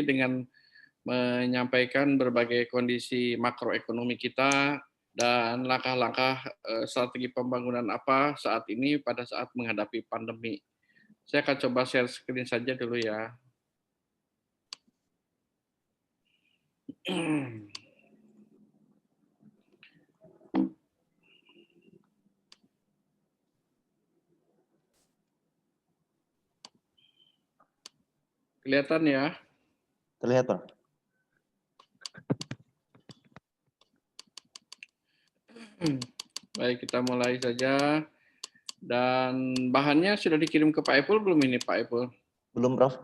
dengan menyampaikan berbagai kondisi makroekonomi kita dan langkah-langkah strategi pembangunan apa saat ini pada saat menghadapi pandemi. Saya akan coba share screen saja dulu ya. Kelihatan ya? Terlihat, Pak. Baik, kita mulai saja. Dan bahannya sudah dikirim ke Pak Epul belum ini Pak Epul? Belum, Prof.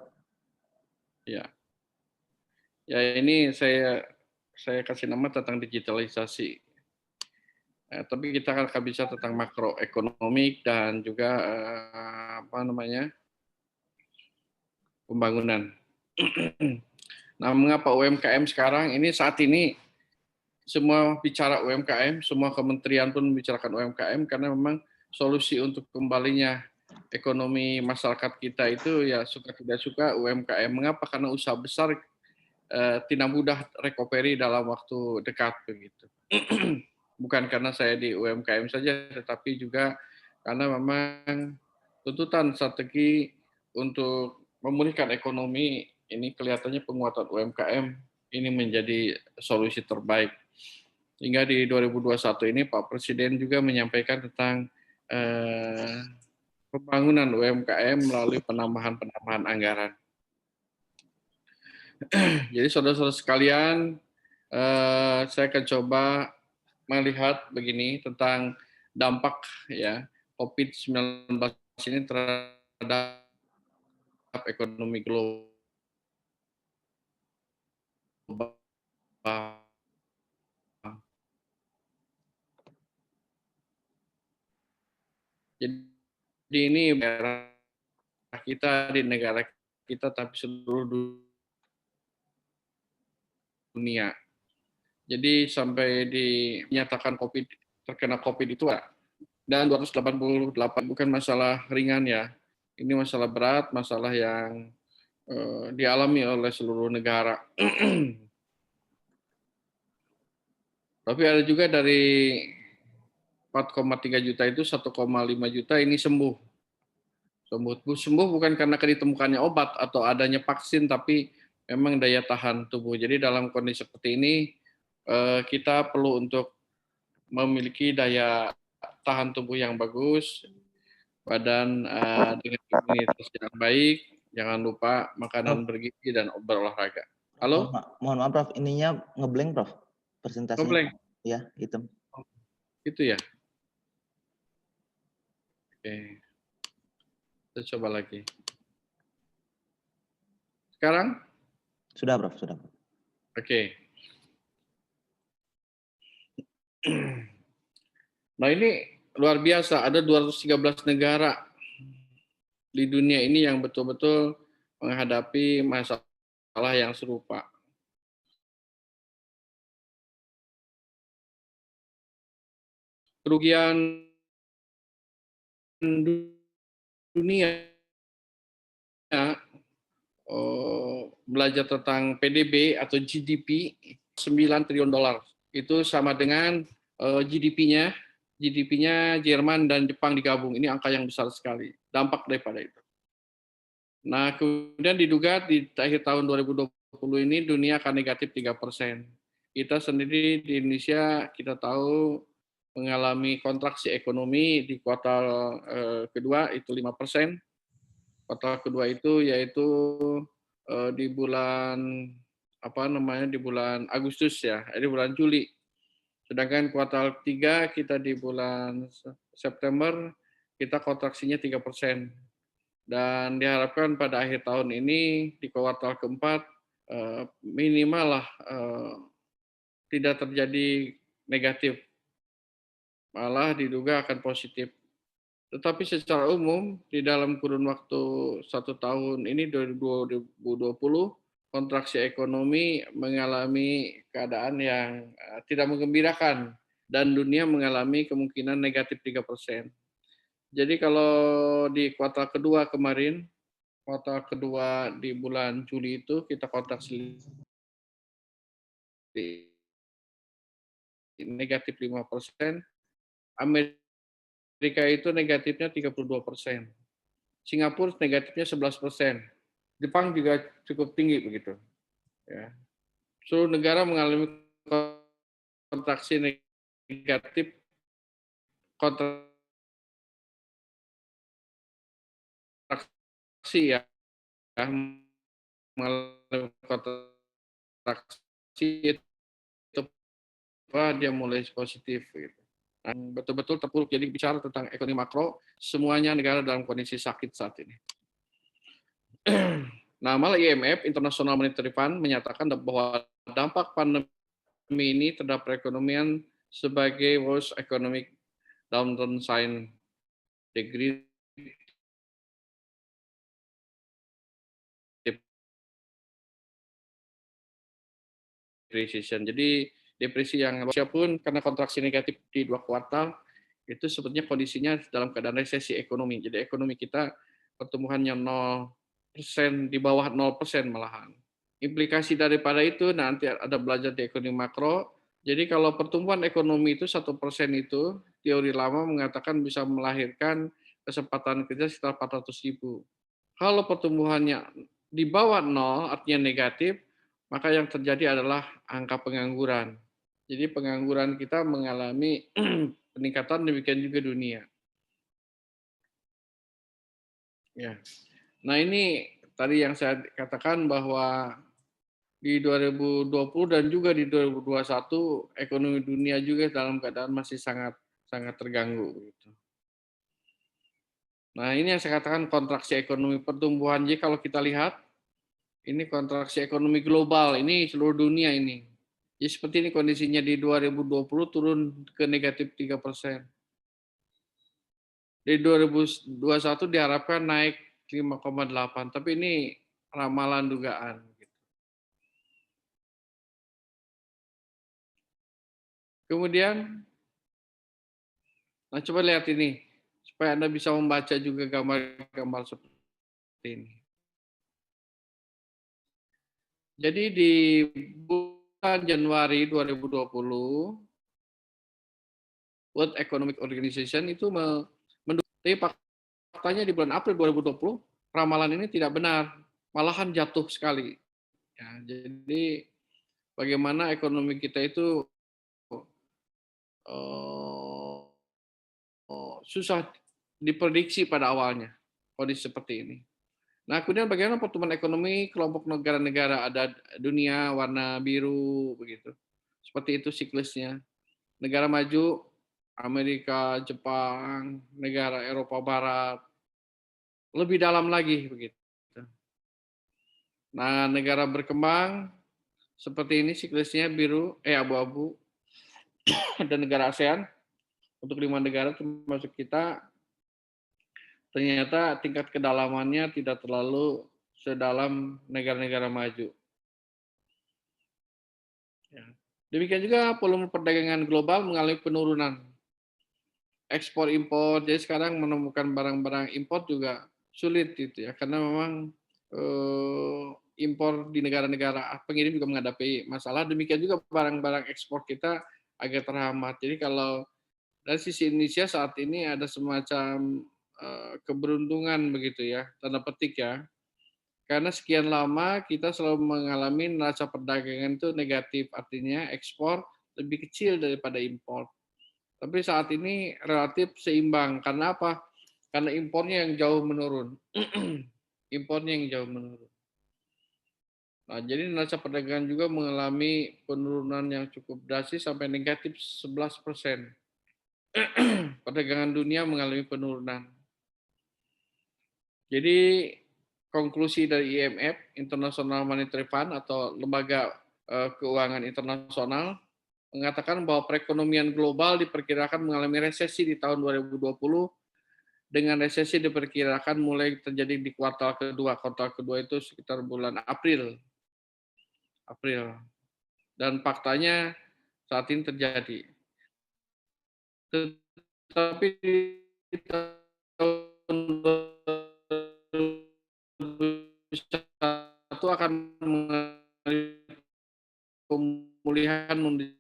Ya. Ya ini saya kasih nama tentang digitalisasi. Tapi kita akan bicara tentang makroekonomik dan juga pembangunan. Nah, mengapa UMKM sekarang ini saat ini semua bicara UMKM, semua kementerian pun membicarakan UMKM karena memang solusi untuk kembalinya ekonomi masyarakat kita itu ya suka tidak suka UMKM. Mengapa? Karena usaha besar tidak mudah recovery dalam waktu dekat begitu. Bukan karena saya di UMKM saja, tetapi juga karena memang tuntutan strategi untuk memulihkan ekonomi ini kelihatannya penguatan UMKM ini menjadi solusi terbaik. Hingga di 2021 ini Pak Presiden juga menyampaikan tentang pembangunan UMKM melalui penambahan anggaran. Jadi saudara-saudara sekalian, saya akan coba melihat begini tentang dampak ya COVID-19 ini terhadap ekonomi global. Jadi ini daerah kita di negara kita tapi seluruh dunia. Jadi sampai dinyatakan terkena COVID itu dan 288 bukan masalah ringan ya. Ini masalah berat, masalah yang dialami oleh seluruh negara. Tapi ada juga dari 4,3 juta itu 1,5 juta ini sembuh. Sembuh bukan karena ditemukannya obat atau adanya vaksin, tapi memang daya tahan tubuh. Jadi dalam kondisi seperti ini kita perlu untuk memiliki daya tahan tubuh yang bagus, badan dengan imunitas yang baik, jangan lupa makanan bergizi dan berolahraga. Halo? Mohon maaf, Prof. Ininya ngeblank, Prof. Presentasinya. Ngeblank? Ya, hitam. Itu ya? Oke. Kita coba lagi. Sekarang? Sudah, Prof. Sudah. Oke. Nah ini luar biasa, ada 213 negara di dunia ini yang betul-betul menghadapi masalah yang serupa. Kerugian dunia belajar tentang PDB atau GDP 9 triliun dolar. Itu sama dengan GDP-nya Jerman dan Jepang digabung. Ini angka yang besar sekali. Dampak daripada itu. Nah, kemudian diduga di akhir tahun 2020 ini dunia akan negatif 3%. Kita sendiri di Indonesia kita tahu mengalami kontraksi ekonomi di kuartal kedua itu 5%. Kuartal kedua itu yaitu di bulan di bulan Agustus ya, di bulan Juli. Sedangkan kuartal 3 kita di bulan September kita kontraksinya 3%. Dan diharapkan pada akhir tahun ini di kuartal keempat minimal lah tidak terjadi negatif, malah diduga akan positif. Tetapi secara umum di dalam kurun waktu 1 tahun ini 2020 kontraksi ekonomi mengalami keadaan yang tidak menggembirakan dan dunia mengalami kemungkinan negatif 3%. Jadi kalau di kuartal kedua kemarin kuartal kedua di bulan Juli itu kita kontraksi negatif 5%, Amerika itu negatifnya 32%, Singapura negatifnya 11%, Jepang juga cukup tinggi begitu. Ya. Seluruh negara mengalami kontraksi negatif, kontraksi ya, mengalami kontraksi itu dia mulai positif gitu. Betul-betul terpuruk. Jadi bicara tentang ekonomi makro, semuanya negara dalam kondisi sakit saat ini. Nah, malah IMF, International Monetary Fund, menyatakan bahwa dampak pandemi ini terhadap perekonomian sebagai worst economic downturn sign degree recession. Jadi depresi yang pun karena kontraksi negatif di 2 kuartal itu sebetulnya kondisinya dalam keadaan resesi ekonomi. Jadi ekonomi kita pertumbuhannya 0%, di bawah 0% malahan. Implikasi daripada itu nanti ada belajar di ekonomi makro. Jadi kalau pertumbuhan ekonomi itu 1% itu teori lama mengatakan bisa melahirkan kesempatan kerja sekitar 400.000. Kalau pertumbuhannya di bawah 0 artinya negatif, maka yang terjadi adalah angka pengangguran. Jadi pengangguran kita mengalami peningkatan, demikian juga dunia. Ya. Nah ini tadi yang saya katakan bahwa di 2020 dan juga di 2021 ekonomi dunia juga dalam keadaan masih sangat terganggu. Nah ini yang saya katakan kontraksi ekonomi pertumbuhan. Jadi kalau kita lihat ini kontraksi ekonomi global, ini seluruh dunia ini. Jadi seperti ini kondisinya di 2020 turun ke negatif 3%. Di 2021 diharapkan naik 5,8, tapi ini ramalan dugaan. Kemudian, nah coba lihat ini, supaya Anda bisa membaca juga gambar-gambar seperti ini. Jadi di bulan Januari 2020, World Economic Organization itu mendukung, faktanya di bulan April 2020, ramalan ini tidak benar, malahan jatuh sekali. Ya, jadi bagaimana ekonomi kita itu susah diprediksi pada awalnya, kondisi seperti ini. Nah, kemudian bagaimana pertumbuhan ekonomi kelompok negara-negara, ada dunia warna biru begitu. Seperti itu siklusnya. Negara maju, Amerika, Jepang, negara Eropa Barat, lebih dalam lagi begitu. Nah, negara berkembang seperti ini siklusnya biru, abu-abu, dan negara ASEAN untuk 5 negara termasuk kita, ternyata tingkat kedalamannya tidak terlalu sedalam negara-negara maju. Ya. Demikian juga volume perdagangan global mengalami penurunan. Ekspor impor, jadi sekarang menemukan barang-barang impor juga sulit gitu ya, karena memang impor di negara-negara pengirim juga menghadapi masalah. Demikian juga barang-barang ekspor kita agak terhambat. Jadi kalau dari sisi Indonesia saat ini ada semacam keberuntungan begitu ya, tanda petik ya. Karena sekian lama kita selalu mengalami neraca perdagangan itu negatif, artinya ekspor lebih kecil daripada impor. Tapi saat ini relatif seimbang. Karena apa? Karena impornya yang jauh menurun. Impornya yang jauh menurun. Nah, jadi neraca perdagangan juga mengalami penurunan yang cukup drastis sampai negatif 11%. Perdagangan dunia mengalami penurunan. Jadi konklusi dari IMF, International Monetary Fund atau lembaga keuangan internasional mengatakan bahwa perekonomian global diperkirakan mengalami resesi di tahun 2020 dengan resesi diperkirakan mulai terjadi di kuartal kedua. Kuartal kedua itu sekitar bulan April. Dan faktanya saat ini terjadi. Tetapi di tahun Satu akan mengalami pemulihan menuju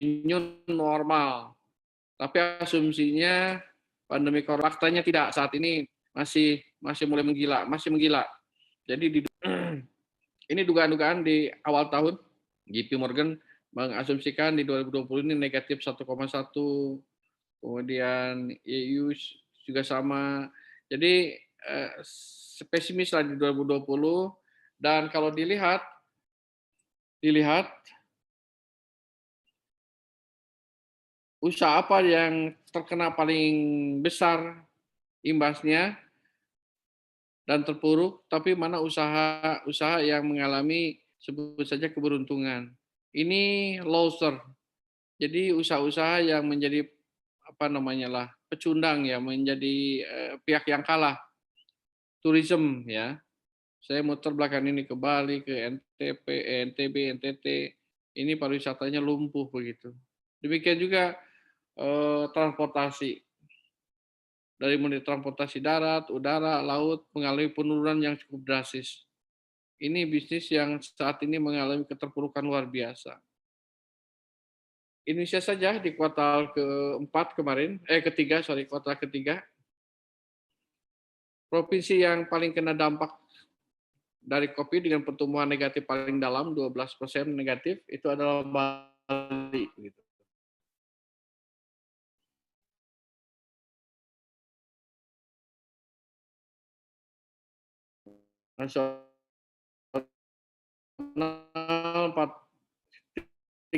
new normal. Tapi asumsinya pandemi corona faktanya tidak, saat ini masih masih mulai menggila, masih menggila. Jadi ini dugaan-dugaan di awal tahun JP Morgan mengasumsikan di 2020 ini negatif 1,1, kemudian EU juga sama. Jadi pesimis lah di 2020, dan kalau dilihat usaha apa yang terkena paling besar imbasnya dan terpuruk, tapi mana usaha yang mengalami sebut saja keberuntungan. Ini loser. Jadi usaha-usaha yang menjadi apa namanya lah, pecundang ya, menjadi pihak yang kalah. Tourism ya. Saya muter belakang ini ke Bali, ke NTB, NTT. Ini pariwisatanya lumpuh begitu. Demikian juga transportasi. Dari mulai transportasi darat, udara, laut mengalami penurunan yang cukup drastis. Ini bisnis yang saat ini mengalami keterpurukan luar biasa. Indonesia saja di kuartal keempat kemarin, kuartal ketiga, provinsi yang paling kena dampak dari COVID dengan pertumbuhan negatif paling dalam 12% negatif itu adalah Bali. Gitu. Nasional 3%,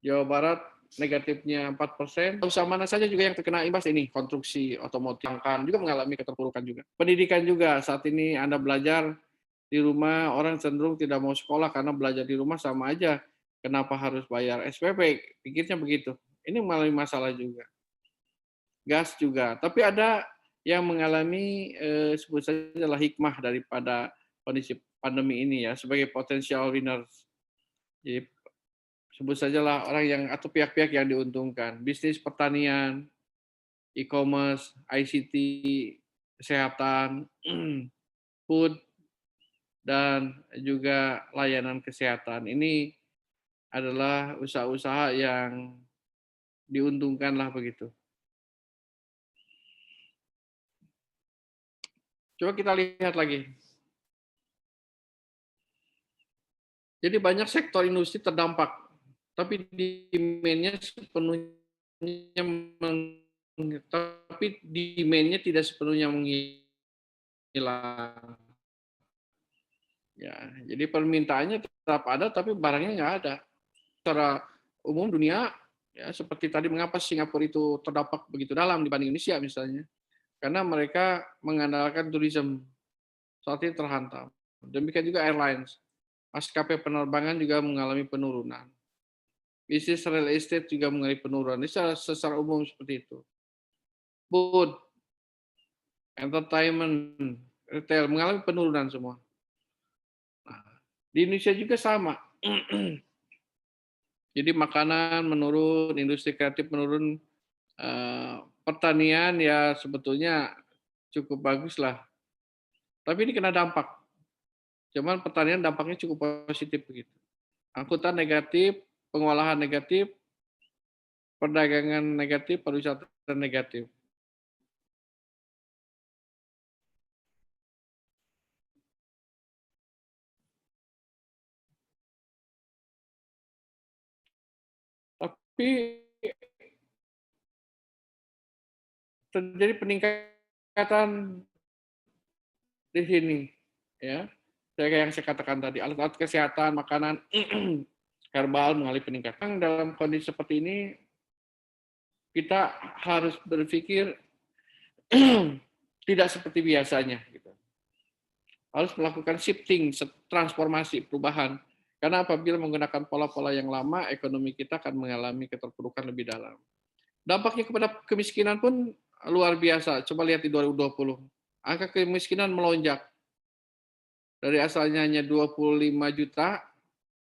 Jawa Barat negatifnya 4%. Usaha mana saja juga yang terkena imbas ini, konstruksi, otomotif, kan juga mengalami keterpurukan juga. Pendidikan juga, saat ini Anda belajar di rumah, orang cenderung tidak mau sekolah karena belajar di rumah sama aja. Kenapa harus bayar SPP? Pikirnya begitu. Ini mengalami masalah juga. Gas juga. Tapi ada yang mengalami sebut saja lah hikmah daripada kondisi pandemi ini ya, sebagai potential winners. Jadi sebut sajalah orang yang atau pihak-pihak yang diuntungkan, bisnis pertanian, e-commerce, ICT, kesehatan, food, dan juga layanan kesehatan. Ini adalah usaha-usaha yang diuntungkan lah begitu. Coba kita lihat lagi. Jadi banyak sektor industri terdampak, tapi demand-nya sepenuhnya tidak sepenuhnya menghilang. Ya, jadi permintaannya tetap ada, tapi barangnya nggak ada. Secara umum dunia, ya seperti tadi mengapa Singapura itu terdampak begitu dalam dibanding Indonesia misalnya, karena mereka mengandalkan tourism saat ini terhantam. Demikian juga airlines, maskapai penerbangan juga mengalami penurunan. Bisnis real estate juga mengalami penurunan. Ini secara umum seperti itu. Food, entertainment, retail mengalami penurunan semua. Nah, di Indonesia juga sama. Jadi makanan menurun, industri kreatif menurun, pertanian ya sebetulnya cukup bagus lah. Tapi ini kena dampak. Cuman pertanian dampaknya cukup positif begitu. Angkutan negatif, pengolahan negatif, perdagangan negatif, pariwisata negatif. Tapi terjadi peningkatan di sini, ya. Yang saya katakan tadi, alat-alat kesehatan, makanan, herbal mengalami peningkatan. Dalam kondisi seperti ini, kita harus berpikir tidak seperti biasanya. Gitu. Harus melakukan shifting, transformasi, perubahan. Karena apabila menggunakan pola-pola yang lama, ekonomi kita akan mengalami keterpurukan lebih dalam. Dampaknya kepada kemiskinan pun luar biasa. Coba lihat di 2020. Angka kemiskinan melonjak. Dari asalnya hanya 25 juta,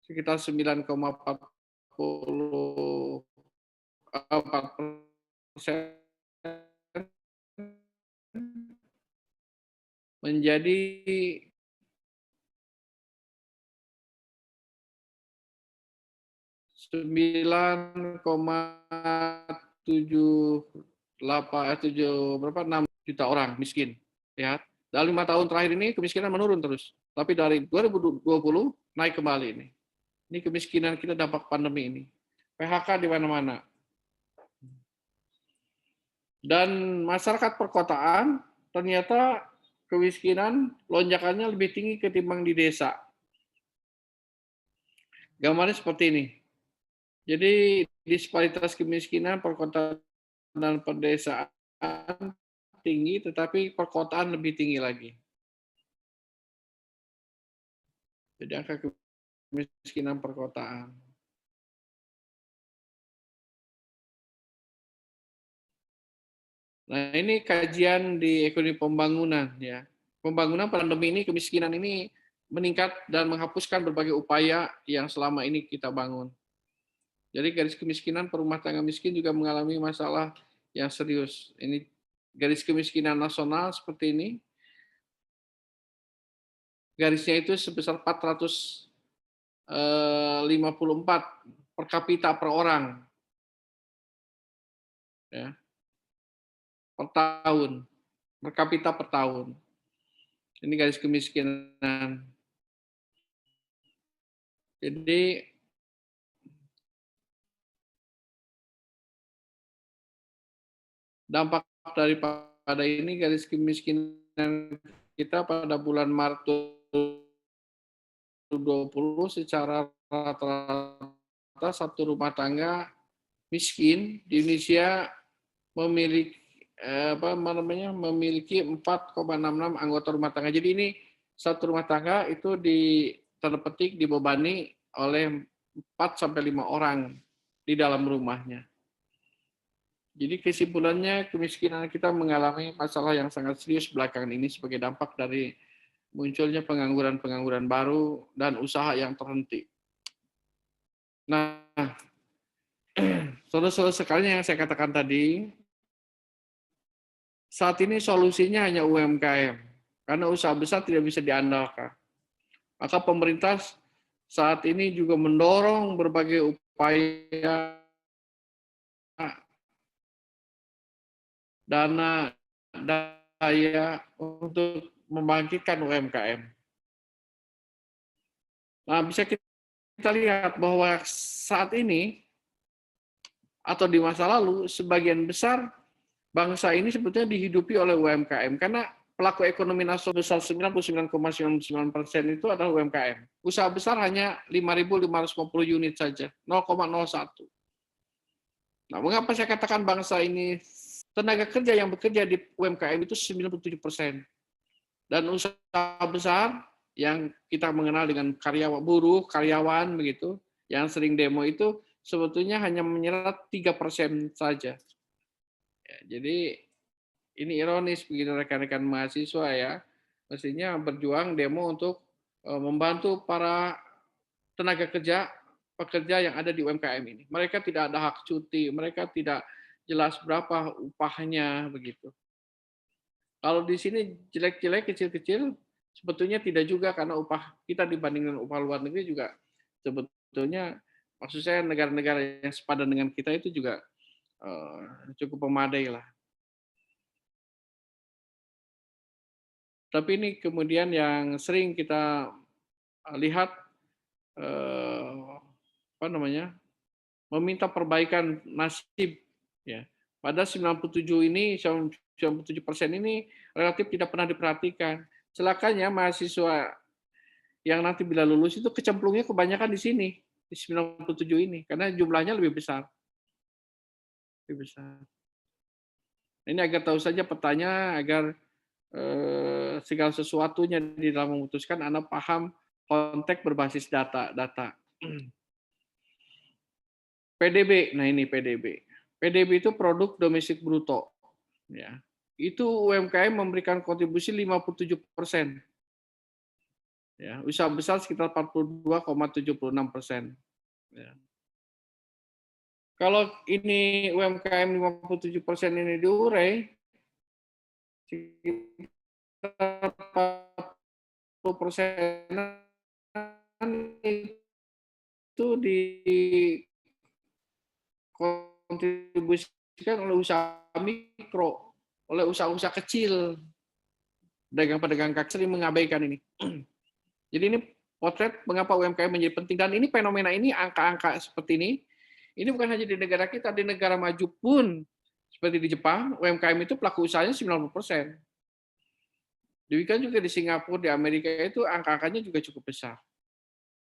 sekitar 9,44%, 4%, menjadi 6 juta orang miskin. Ya, dalam 5 tahun terakhir ini kemiskinan menurun terus. Tapi dari 2020 naik kembali ini. Ini kemiskinan kita dampak pandemi ini. PHK di mana-mana. Dan masyarakat perkotaan ternyata kemiskinan lonjakannya lebih tinggi ketimbang di desa. Gambarnya seperti ini. Jadi disparitas kemiskinan perkotaan dan pedesaan tinggi, tetapi perkotaan lebih tinggi lagi. Jadi angka kemiskinan perkotaan. Nah, ini kajian di ekonomi pembangunan ya. Pembangunan pandemi ini, kemiskinan ini meningkat dan menghapuskan berbagai upaya yang selama ini kita bangun. Jadi garis kemiskinan per rumah tangga miskin juga mengalami masalah yang serius. Ini garis kemiskinan nasional seperti ini. Garisnya itu sebesar 454 per kapita per orang. Ya, per tahun. Per kapita per tahun. Ini garis kemiskinan. Jadi dampak daripada ini garis kemiskinan kita pada bulan Maret 2020 secara rata-rata satu rumah tangga miskin di Indonesia memiliki 4,66 anggota rumah tangga. Jadi ini satu rumah tangga itu tanda petik dibebani oleh 4 sampai 5 orang di dalam rumahnya. Jadi kesimpulannya kemiskinan kita mengalami masalah yang sangat serius belakangan ini sebagai dampak dari munculnya pengangguran-pengangguran baru dan usaha yang terhenti. Nah, saudara-saudara sekalian yang saya katakan tadi, saat ini solusinya hanya UMKM, karena usaha besar tidak bisa diandalkan. Maka pemerintah saat ini juga mendorong berbagai upaya dana daya untuk membangkitkan UMKM. Nah, bisa kita lihat bahwa saat ini atau di masa lalu sebagian besar bangsa ini sebetulnya dihidupi oleh UMKM karena pelaku ekonomi nasional besar 99,99% itu adalah UMKM. Usaha besar hanya 5.550 unit saja, 0,01. Nah, mengapa saya katakan bangsa ini tenaga kerja yang bekerja di UMKM itu 97%. Dan usaha besar yang kita mengenal dengan buruh, karyawan begitu, yang sering demo itu sebetulnya hanya menyerap 3% saja. Ya, jadi ini ironis begitu rekan-rekan mahasiswa ya, mestinya berjuang demo untuk membantu para tenaga kerja, pekerja yang ada di UMKM ini. Mereka tidak ada hak cuti, mereka tidak jelas berapa upahnya begitu. Kalau di sini jelek-jelek, kecil-kecil, sebetulnya tidak juga karena upah kita dibandingkan upah luar negeri juga sebetulnya, maksud saya negara-negara yang sepadan dengan kita itu juga cukup memadai lah. Tapi ini kemudian yang sering kita lihat meminta perbaikan nasib ya. Pada 97 ini 97% ini relatif tidak pernah diperhatikan. Celakanya mahasiswa yang nanti bila lulus itu kecemplungnya kebanyakan di sini, di 97 ini karena jumlahnya lebih besar. Lebih besar. Ini agar tahu saja petanya agar segala sesuatunya di dalam memutuskan Anda paham konteks berbasis data. PDB, nah ini PDB. PDB itu produk domestik bruto. Ya. Itu UMKM memberikan kontribusi 57%. Ya, usaha besar sekitar 42,76%. Ya. Kalau ini UMKM 57% ini diurai, sekitar 40% itu dikontribusikan oleh usaha mikro, oleh usaha-usaha kecil. Pedagang-pedagang kaki sering mengabaikan ini. Jadi ini potret mengapa UMKM menjadi penting. Dan ini fenomena ini, angka-angka seperti ini bukan hanya di negara kita, di negara maju pun, seperti di Jepang, UMKM itu pelaku usahanya 90%. Demikian juga di Singapura, di Amerika itu angka-angkanya juga cukup besar.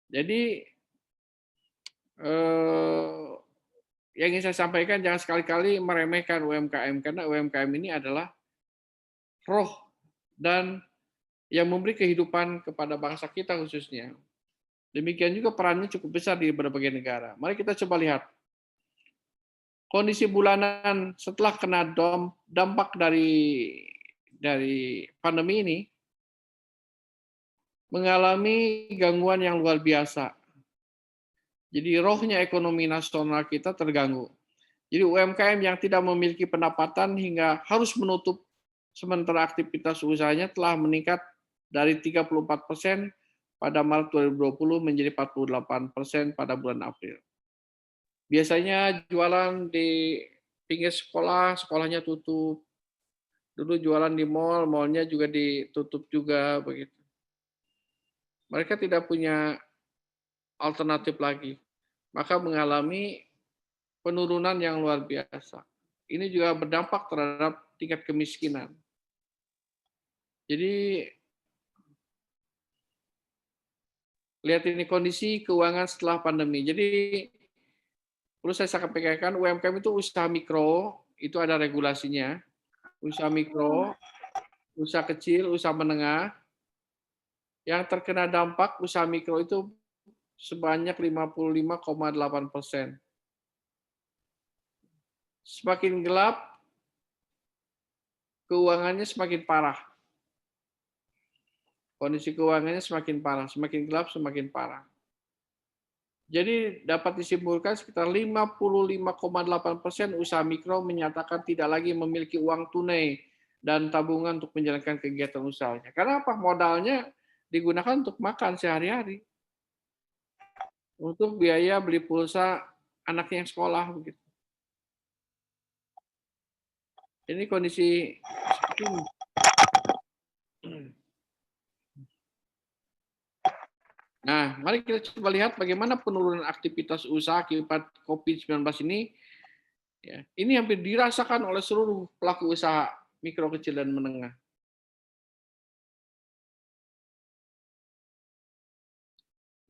Jadi yang ingin saya sampaikan, jangan sekali-kali meremehkan UMKM, karena UMKM ini adalah roh dan yang memberi kehidupan kepada bangsa kita khususnya. Demikian juga perannya cukup besar di berbagai negara. Mari kita coba lihat kondisi bulanan setelah kena dampak dari pandemi ini, mengalami gangguan yang luar biasa. Jadi rohnya ekonomi nasional kita terganggu. Jadi UMKM yang tidak memiliki pendapatan hingga harus menutup sementara aktivitas usahanya telah meningkat dari 34% pada Maret 2020 menjadi 48% pada bulan April. Biasanya jualan di pinggir sekolah, sekolahnya tutup. Dulu jualan di mall, mallnya juga ditutup juga begitu. Mereka tidak punya alternatif lagi, maka mengalami penurunan yang luar biasa. Ini juga berdampak terhadap tingkat kemiskinan. Jadi lihat ini kondisi keuangan setelah pandemi. Jadi perlu saya sampaikan, UMKM itu usaha mikro, itu ada regulasinya. Usaha mikro, usaha kecil, usaha menengah. Yang terkena dampak usaha mikro itu sebanyak 55,8%. Semakin gelap, keuangannya semakin parah. Kondisi keuangannya semakin parah, semakin gelap, semakin parah. Jadi dapat disimpulkan sekitar 55,8% usaha mikro menyatakan tidak lagi memiliki uang tunai dan tabungan untuk menjalankan kegiatan usahanya. Karena apa? Modalnya digunakan untuk makan sehari-hari, untuk biaya beli pulsa anaknya yang sekolah begitu. Ini kondisi seperti ini. Nah, mari kita coba lihat bagaimana penurunan aktivitas usaha akibat COVID-19 ini. Ya, ini hampir dirasakan oleh seluruh pelaku usaha mikro, kecil, dan menengah.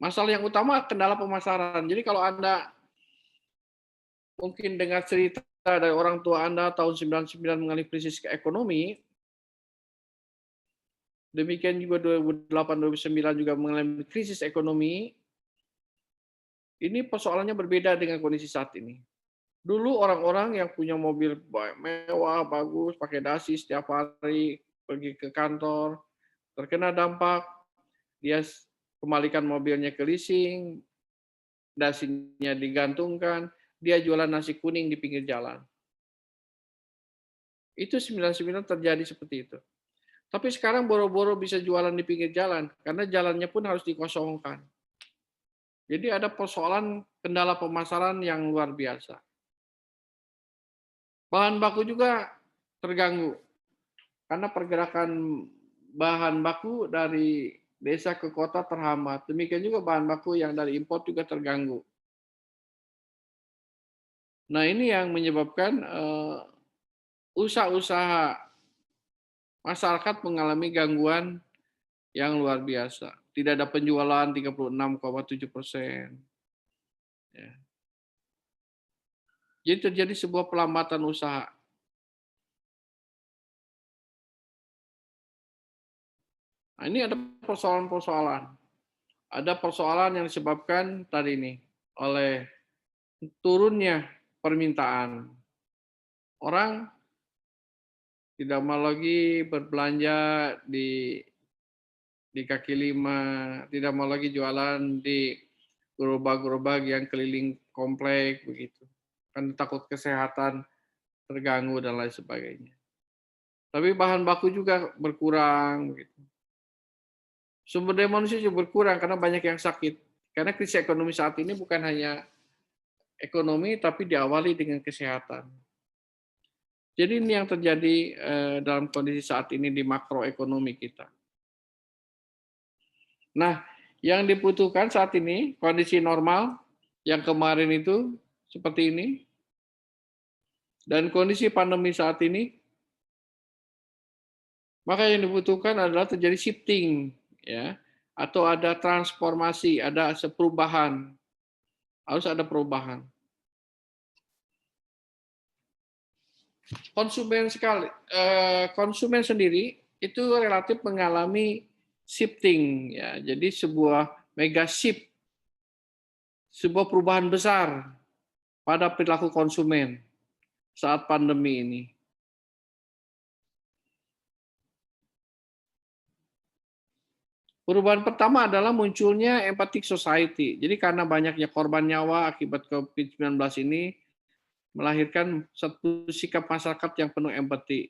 Masalah yang utama kendala pemasaran. Jadi kalau Anda mungkin dengar cerita dari orang tua Anda tahun 99 mengalami krisis ekonomi, demikian juga 2008-2009 juga mengalami krisis ekonomi, ini persoalannya berbeda dengan kondisi saat ini. Dulu orang-orang yang punya mobil mewah, bagus, pakai dasi setiap hari, pergi ke kantor, terkena dampak, dia kembalikan mobilnya ke leasing, dasinya digantungkan, dia jualan nasi kuning di pinggir jalan. Itu 99 terjadi seperti itu. Tapi sekarang boro-boro bisa jualan di pinggir jalan, karena jalannya pun harus dikosongkan. Jadi ada persoalan kendala pemasaran yang luar biasa. Bahan baku juga terganggu, karena pergerakan bahan baku dari desa ke kota terhambat. Demikian juga bahan baku yang dari impor juga terganggu. Nah ini yang menyebabkan usaha-usaha masyarakat mengalami gangguan yang luar biasa. Tidak ada penjualan 36,7%. Ya. Jadi terjadi sebuah pelambatan usaha. Nah, ini ada persoalan-persoalan. Ada persoalan yang disebabkan tadi ini oleh turunnya permintaan. Orang tidak mau lagi berbelanja di kaki lima, tidak mau lagi jualan di gerobak-gerobak yang keliling komplek begitu. Kan takut kesehatan terganggu dan lain sebagainya. Tapi bahan baku juga berkurang. Gitu. Sumber daya manusia juga berkurang karena banyak yang sakit. Karena krisis ekonomi saat ini bukan hanya ekonomi, tapi diawali dengan kesehatan. Jadi ini yang terjadi dalam kondisi saat ini di makroekonomi kita. Nah, yang dibutuhkan saat ini kondisi normal yang kemarin itu seperti ini dan kondisi pandemi saat ini, maka yang dibutuhkan adalah terjadi shifting, ya, atau ada transformasi, ada perubahan, harus ada perubahan. Konsumen sendiri itu relatif mengalami shifting, ya, jadi sebuah mega shift, sebuah perubahan besar pada perilaku konsumen saat pandemi ini. Perubahan pertama adalah munculnya empathic society. Jadi karena banyaknya korban nyawa akibat COVID-19 ini melahirkan satu sikap masyarakat yang penuh empati.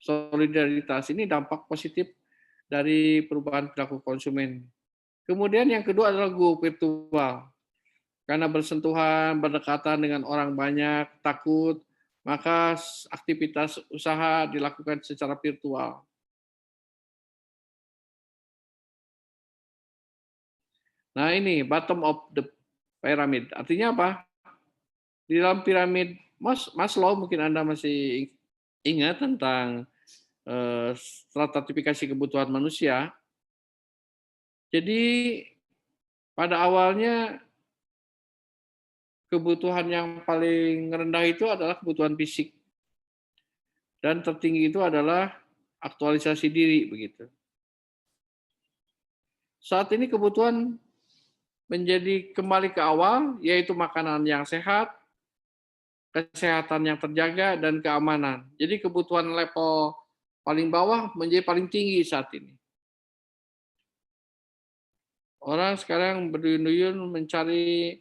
Solidaritas ini dampak positif dari perubahan perilaku konsumen. Kemudian yang kedua adalah go virtual. Karena bersentuhan, berdekatan dengan orang banyak, takut, maka aktivitas usaha dilakukan secara virtual. Nah ini bottom of the pyramid. Artinya apa? Di dalam piramid Maslow, mungkin Anda masih ingat tentang stratifikasi kebutuhan manusia. Jadi pada awalnya kebutuhan yang paling rendah itu adalah kebutuhan fisik. Dan tertinggi itu adalah aktualisasi diri begitu. Saat ini kebutuhan menjadi kembali ke awal, yaitu makanan yang sehat, kesehatan yang terjaga, dan keamanan. Jadi kebutuhan level paling bawah menjadi paling tinggi saat ini. Orang sekarang berduyun-duyun mencari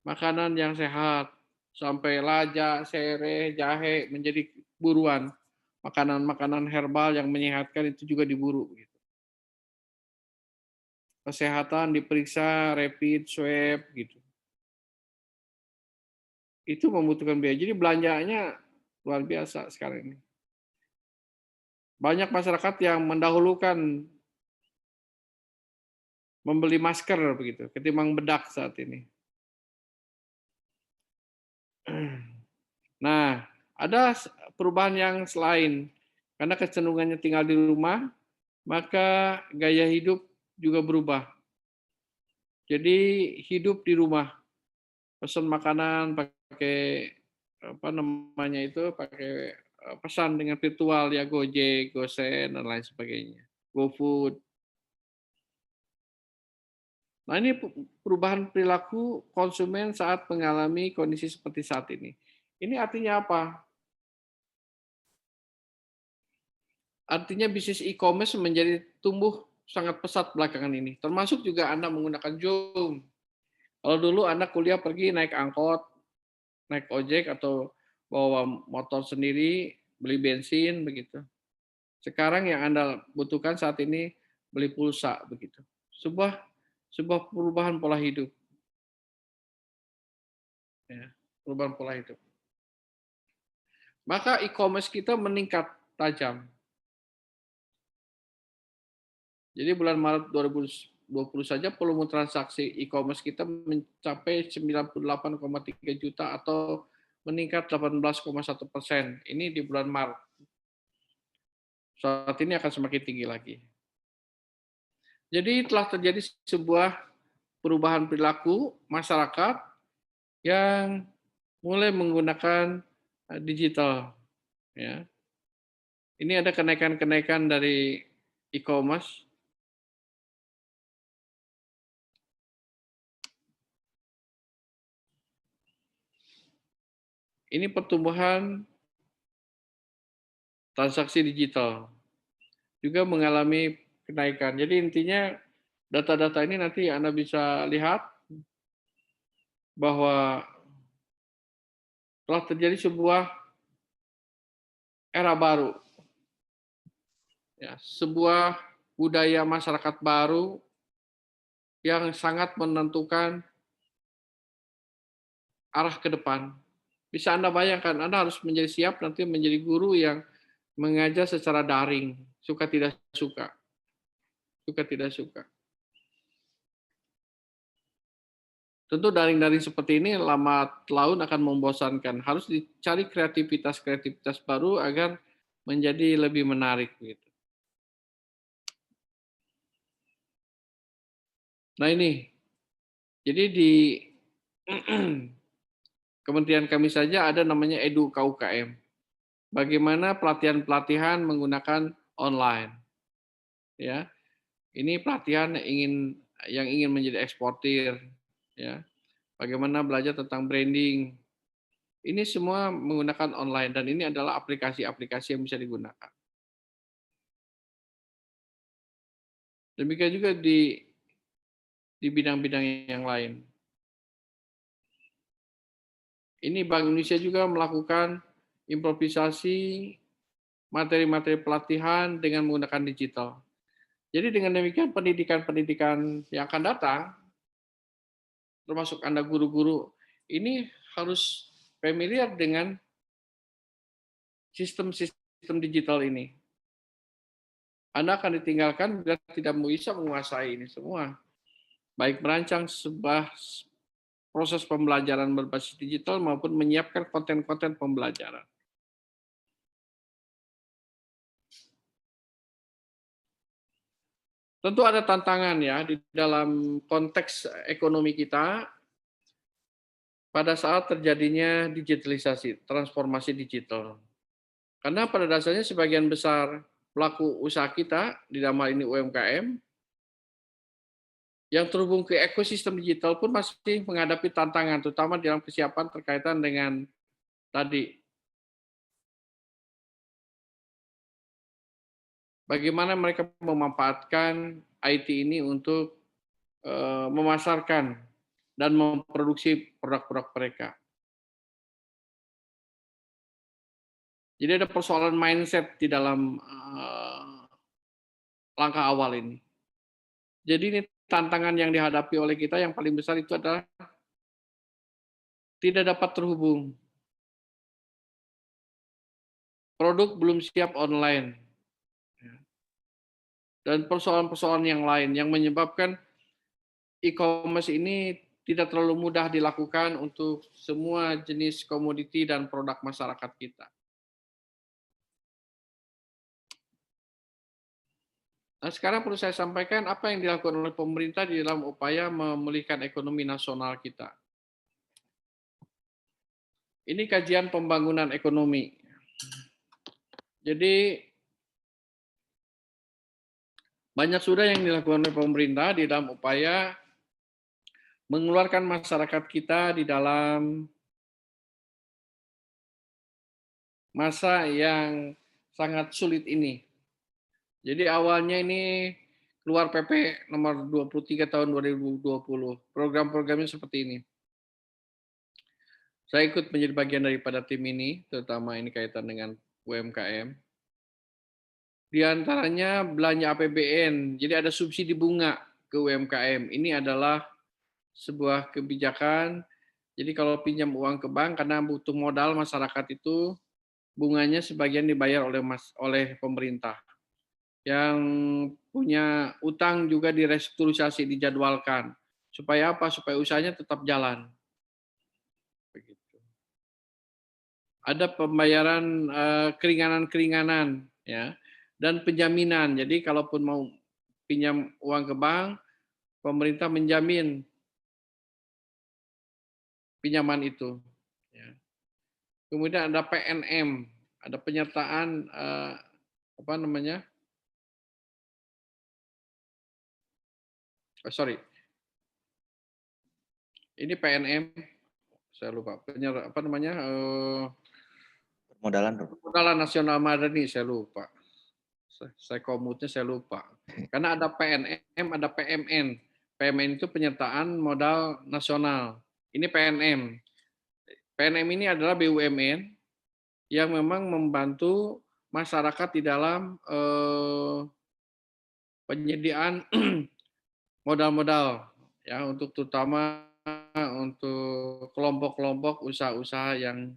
makanan yang sehat, sampai lada, sereh, jahe menjadi buruan. Makanan-makanan herbal yang menyehatkan itu juga diburu. Kesehatan diperiksa, rapid, swab, gitu. Itu membutuhkan biaya. Jadi belanjanya luar biasa sekarang ini. Banyak masyarakat yang mendahulukan membeli masker begitu, ketimbang bedak saat ini. Nah, ada perubahan yang selain karena kecenderungannya tinggal di rumah, maka gaya hidup juga berubah. Jadi hidup di rumah, pesan makanan pakai apa namanya itu, pakai pesan dengan virtual ya, Gojek, Gosen dan lain sebagainya, GoFood. Nah ini perubahan perilaku konsumen saat mengalami kondisi seperti saat ini. Ini artinya apa? Artinya bisnis e-commerce menjadi tumbuh sangat pesat belakangan ini. Termasuk juga Anda menggunakan Zoom. Kalau dulu Anda kuliah pergi naik angkot, naik ojek atau bawa motor sendiri, beli bensin begitu. Sekarang yang Anda butuhkan saat ini beli pulsa begitu. Sebuah perubahan pola hidup. Ya, perubahan pola hidup. Maka e-commerce kita meningkat tajam. Jadi bulan Maret 2020 saja volume transaksi e-commerce kita mencapai 98,3 juta atau meningkat 18,1%. Ini di bulan Maret. Saat ini akan semakin tinggi lagi. Jadi telah terjadi sebuah perubahan perilaku masyarakat yang mulai menggunakan digital. Ya. Ini ada kenaikan-kenaikan dari e-commerce. Ini pertumbuhan transaksi digital juga mengalami kenaikan. Jadi intinya data-data ini nanti Anda bisa lihat bahwa telah terjadi sebuah era baru ya, sebuah budaya masyarakat baru yang sangat menentukan arah ke depan. Bisa Anda bayangkan, Anda harus menjadi siap nanti menjadi guru yang mengajar secara daring, suka tidak suka, suka tidak suka. Tentu daring-daring seperti ini lambat laun akan membosankan. Harus dicari kreativitas-kreativitas baru agar menjadi lebih menarik gitu. Nah ini, jadi di kementerian kami saja ada namanya Edu KUKM. Bagaimana pelatihan-pelatihan menggunakan online, ya. Ini pelatihan yang ingin menjadi eksportir, ya. Bagaimana belajar tentang branding. Ini semua menggunakan online dan ini adalah aplikasi-aplikasi yang bisa digunakan. Demikian juga di bidang-bidang yang lain. Ini Bank Indonesia juga melakukan improvisasi materi-materi pelatihan dengan menggunakan digital. Jadi dengan demikian pendidikan-pendidikan yang akan datang, termasuk Anda guru-guru, ini harus familiar dengan sistem-sistem digital ini. Anda akan ditinggalkan bila tidak bisa menguasai ini semua. Baik merancang sebuah proses pembelajaran berbasis digital maupun menyiapkan konten-konten pembelajaran. Tentu ada tantangan ya di dalam konteks ekonomi kita pada saat terjadinya digitalisasi, transformasi digital. Karena pada dasarnya sebagian besar pelaku usaha kita, di dalam hal ini UMKM, yang terhubung ke ekosistem digital pun masih menghadapi tantangan, terutama dalam kesiapan terkaitan dengan tadi, bagaimana mereka memanfaatkan IT ini untuk memasarkan dan memproduksi produk-produk mereka. Jadi ada persoalan mindset di dalam langkah awal ini. Jadi ini tantangan yang dihadapi oleh kita yang paling besar itu adalah tidak dapat terhubung. Produk belum siap online. Dan persoalan-persoalan yang lain yang menyebabkan e-commerce ini tidak terlalu mudah dilakukan untuk semua jenis komoditi dan produk masyarakat kita. Nah, sekarang perlu saya sampaikan apa yang dilakukan oleh pemerintah di dalam upaya memulihkan ekonomi nasional kita. Ini kajian pembangunan ekonomi. Jadi banyak sudah yang dilakukan oleh pemerintah di dalam upaya mengeluarkan masyarakat kita di dalam masa yang sangat sulit ini. Jadi awalnya ini keluar PP nomor 23 tahun 2020. Program-programnya seperti ini. Saya ikut menjadi bagian daripada tim ini, terutama ini kaitan dengan UMKM. Di antaranya belanja APBN, jadi ada subsidi bunga ke UMKM. Ini adalah sebuah kebijakan, jadi kalau pinjam uang ke bank karena butuh modal masyarakat itu, bunganya sebagian dibayar oleh pemerintah. Yang punya utang juga direstrukturisasi, dijadwalkan. Supaya apa? Supaya usahanya tetap jalan. Begitu. Ada pembayaran keringanan-keringanan, ya, dan penjaminan. Jadi kalaupun mau pinjam uang ke bank, pemerintah menjamin pinjaman itu. Ya. Kemudian ada PNM, ada penyertaan apa namanya? Sorry, ini PNM, saya lupa. Apa namanya? Permodalan Nasional Madani, saya lupa. Saya komutnya saya lupa. Karena ada PNM, ada PMN. PMN itu penyertaan modal nasional. Ini PNM. PNM ini adalah BUMN yang memang membantu masyarakat di dalam penyediaan modal-modal ya untuk terutama untuk kelompok-kelompok usaha-usaha yang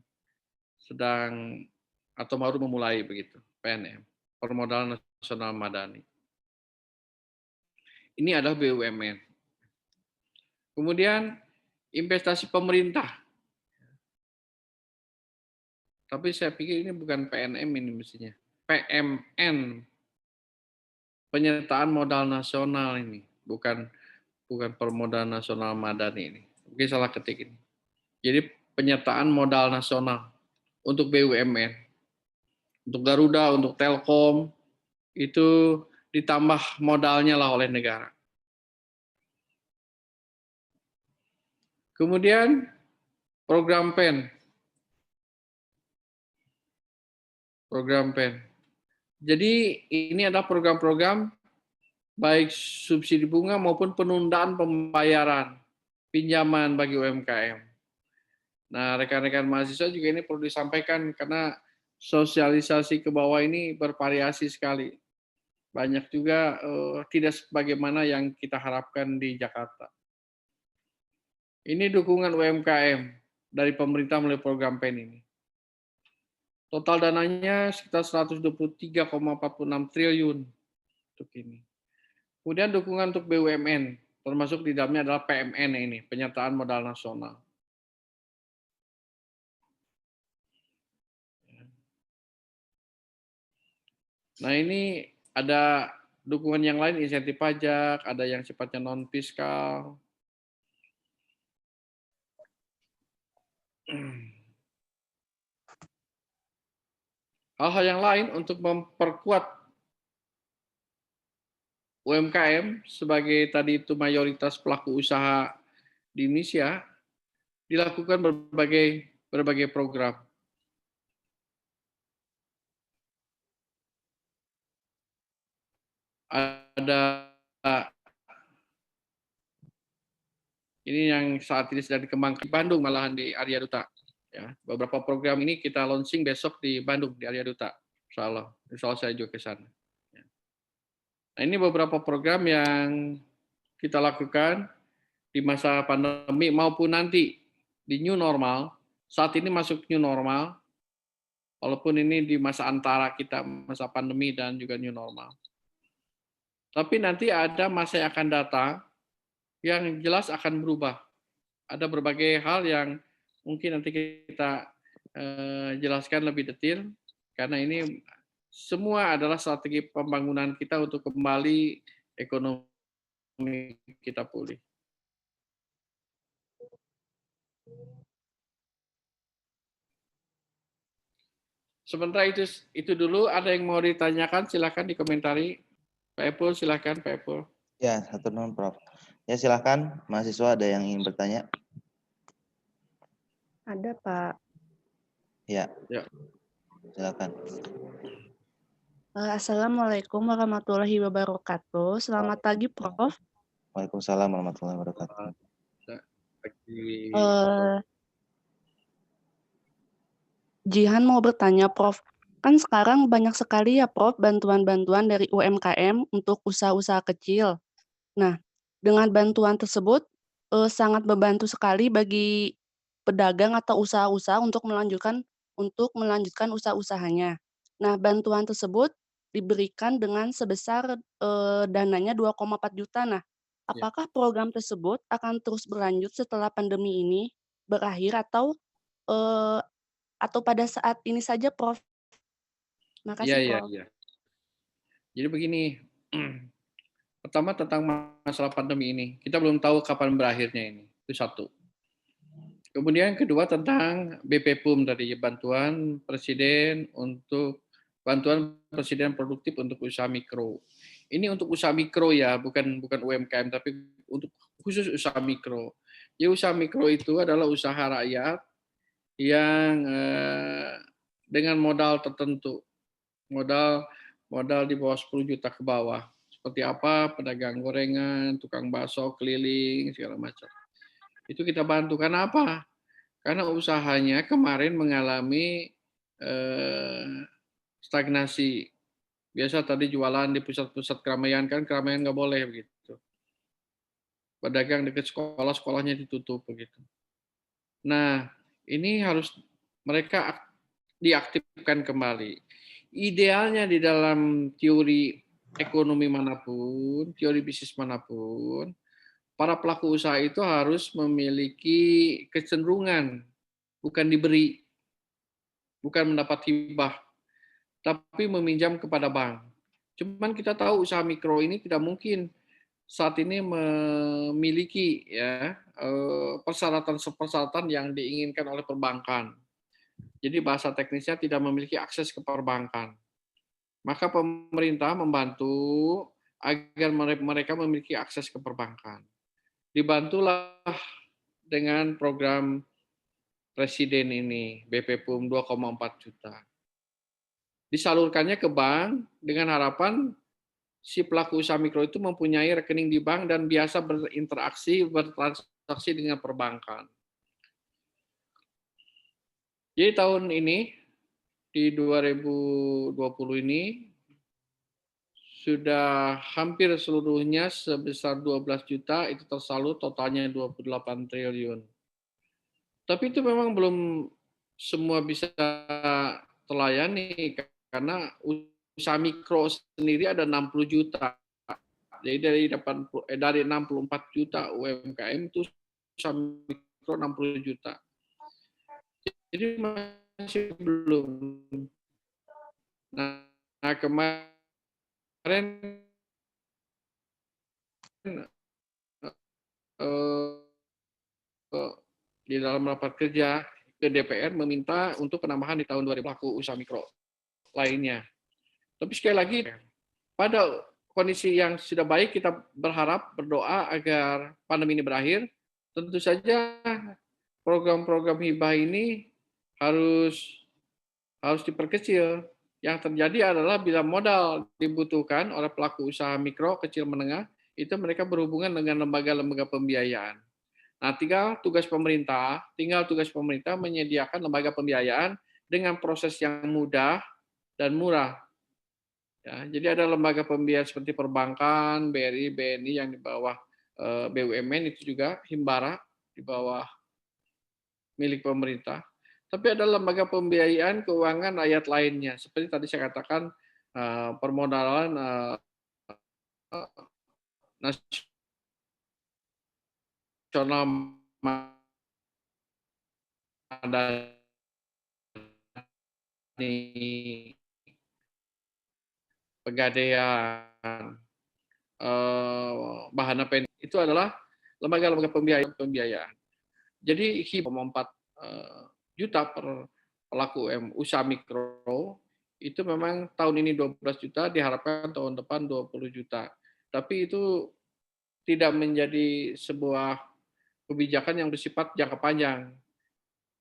sedang atau baru memulai begitu, PNM, Permodalan Nasional Madani. Ini adalah BUMN. Kemudian investasi pemerintah. Tapi saya pikir ini bukan PNM ini mestinya. PMN, penyertaan modal nasional ini, bukan Permodalan Nasional Madani ini. Mungkin salah ketik ini. Jadi penyertaan modal nasional untuk BUMN, untuk Garuda, untuk Telkom, itu ditambah modalnya lah oleh negara. Kemudian program PEN. Jadi ini adalah program-program baik subsidi bunga maupun penundaan pembayaran pinjaman bagi UMKM. Nah, rekan-rekan mahasiswa juga ini perlu disampaikan karena sosialisasi ke bawah ini bervariasi sekali. Banyak juga tidak sebagaimana yang kita harapkan di Jakarta. Ini dukungan UMKM dari pemerintah melalui program PEN ini. Total dananya sekitar 123,46 triliun untuk ini. Kemudian dukungan untuk BUMN, termasuk di dalamnya adalah PMN ini, penyertaan modal nasional. Nah ini ada dukungan yang lain, insentif pajak, ada yang sifatnya non-fiskal. Hal-hal yang lain untuk memperkuat UMKM sebagai tadi itu mayoritas pelaku usaha di Indonesia, dilakukan berbagai program. Ada ini yang saat ini sedang dikembangkan di Bandung, malahan di Arya Duta. Ya, beberapa program ini kita launching besok di Bandung, di Arya Duta. Insya Allah saya juga ke sana. Nah, ini beberapa program yang kita lakukan di masa pandemi maupun nanti di new normal. Saat ini masuk new normal, walaupun ini di masa antara kita, masa pandemi dan juga new normal. Tapi nanti ada masa yang akan datang yang jelas akan berubah. Ada berbagai hal yang mungkin nanti kita jelaskan lebih detail, karena ini semua adalah strategi pembangunan kita untuk kembali ekonomi kita pulih. Sementara itu dulu, ada yang mau ditanyakan, silakan dikomentari. Pak Epul, silakan Pak Epul. Ya, satu non Prof. Ya silakan, mahasiswa ada yang ingin bertanya? Ada Pak. Ya. Ya. Silakan. Assalamualaikum warahmatullahi wabarakatuh. Selamat pagi Prof. Waalaikumsalam warahmatullahi wabarakatuh. Jihan mau bertanya Prof. Kan sekarang banyak sekali ya Prof bantuan-bantuan dari UMKM untuk usaha-usaha kecil. Nah, dengan bantuan tersebut sangat membantu sekali bagi pedagang atau usaha-usaha untuk melanjutkan usaha-usahanya. Nah, bantuan tersebut diberikan dengan sebesar dananya 2,4 juta. Nah, apakah program tersebut akan terus berlanjut setelah pandemi ini berakhir atau pada saat ini saja, Prof? Makasih, Prof. Iya. Jadi begini, pertama tentang masalah pandemi ini, kita belum tahu kapan berakhirnya ini. Itu satu. Kemudian kedua tentang BPPUM tadi, bantuan presiden produktif untuk usaha mikro. Ini untuk usaha mikro ya, bukan UMKM, tapi untuk khusus usaha mikro. Jadi usaha mikro itu adalah usaha rakyat yang dengan modal tertentu, modal di bawah 10 juta ke bawah. Seperti apa? Pedagang gorengan, tukang bakso keliling, segala macam. Itu kita bantu. Karena apa? Karena usahanya kemarin mengalami stagnasi. Biasa tadi jualan di pusat-pusat keramaian, kan keramaian nggak boleh begitu. Pedagang dekat sekolah, sekolahnya ditutup begitu. Nah, ini harus mereka diaktifkan kembali. Idealnya di dalam teori ekonomi manapun, teori bisnis manapun, para pelaku usaha itu harus memiliki kecenderungan, bukan diberi, bukan mendapat hibah, tapi meminjam kepada bank. Cuman kita tahu usaha mikro ini tidak mungkin saat ini memiliki ya persyaratan-persyaratan yang diinginkan oleh perbankan. Jadi bahasa teknisnya tidak memiliki akses ke perbankan. Maka pemerintah membantu agar mereka memiliki akses ke perbankan. Dibantulah dengan program Presiden ini, BP PUM 2,4 juta. Disalurkannya ke bank dengan harapan si pelaku usaha mikro itu mempunyai rekening di bank dan biasa bertransaksi dengan perbankan. Jadi tahun ini, di 2020 ini, sudah hampir seluruhnya sebesar 12 juta, itu tersalur totalnya 28 triliun. Tapi itu memang belum semua bisa terlayani, karena usaha mikro sendiri ada 60 juta. Jadi dari 64 juta UMKM itu usaha mikro 60 juta. Jadi masih belum. Nah, kemarin di dalam rapat kerja ke DPR meminta untuk penambahan di tahun 2020 pelaku usaha mikro lainnya. Tapi sekali lagi, pada kondisi yang sudah baik, kita berharap, berdoa agar pandemi ini berakhir. Tentu saja program-program hibah ini harus diperkecil. Yang terjadi adalah bila modal dibutuhkan oleh pelaku usaha mikro, kecil, menengah, itu mereka berhubungan dengan lembaga-lembaga pembiayaan. Nah, tinggal tugas pemerintah menyediakan lembaga pembiayaan dengan proses yang mudah dan murah. Ya, jadi ada lembaga pembiayaan seperti perbankan, BRI, BNI yang di bawah BUMN, itu juga Himbara di bawah milik pemerintah. Tapi ada lembaga pembiayaan keuangan rakyat lainnya, seperti tadi saya katakan permodalan nasional Madani, Pegadaian, Bahana Pen, itu adalah lembaga-lembaga pembiayaan. Jadi hibah 4 juta per pelaku usaha mikro, itu memang tahun ini 12 juta, diharapkan tahun depan 20 juta. Tapi itu tidak menjadi sebuah kebijakan yang bersifat jangka panjang.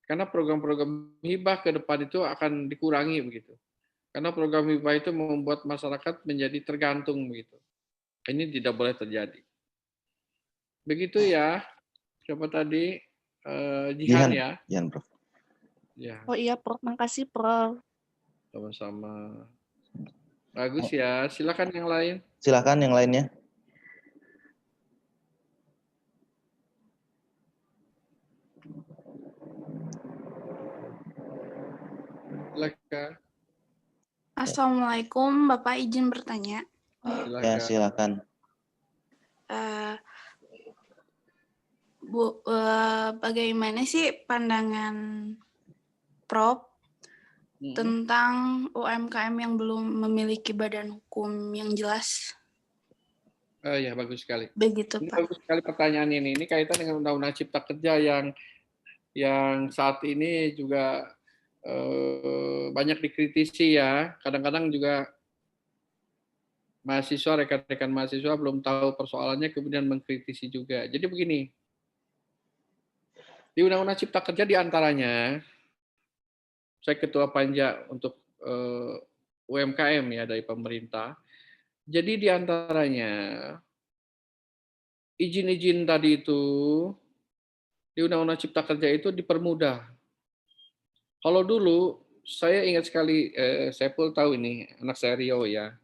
Karena program-program hibah ke depan itu akan dikurangi begitu. Karena program hibah itu membuat masyarakat menjadi tergantung begitu. Ini tidak boleh terjadi. Begitu ya. Coba tadi Jihan ya. Jihan, Prof. Ya. Oh iya, Prof. Makasih, Prof. Sama-sama. Bagus ya. Silakan yang lain. Silakan yang lainnya. Silakan. Assalamualaikum, Bapak izin bertanya. Silakan. Ya, silakan. Bu, bagaimana sih pandangan Prof tentang UMKM yang belum memiliki badan hukum yang jelas? Oh ya, bagus sekali. Begitu, Ini Pak. bagus sekali pertanyaan ini. Ini kaitan dengan Undang-Undang Cipta Kerja yang saat ini juga banyak dikritisi ya. Kadang-kadang juga mahasiswa, rekan-rekan mahasiswa belum tahu persoalannya, kemudian mengkritisi juga. Jadi begini, di Undang-Undang Cipta Kerja diantaranya, saya ketua panja untuk UMKM ya dari pemerintah. Jadi diantaranya izin-izin tadi itu di Undang-Undang Cipta Kerja itu dipermudah. Kalau dulu saya ingat sekali, saya pun tahu ini, anak saya Rio ya,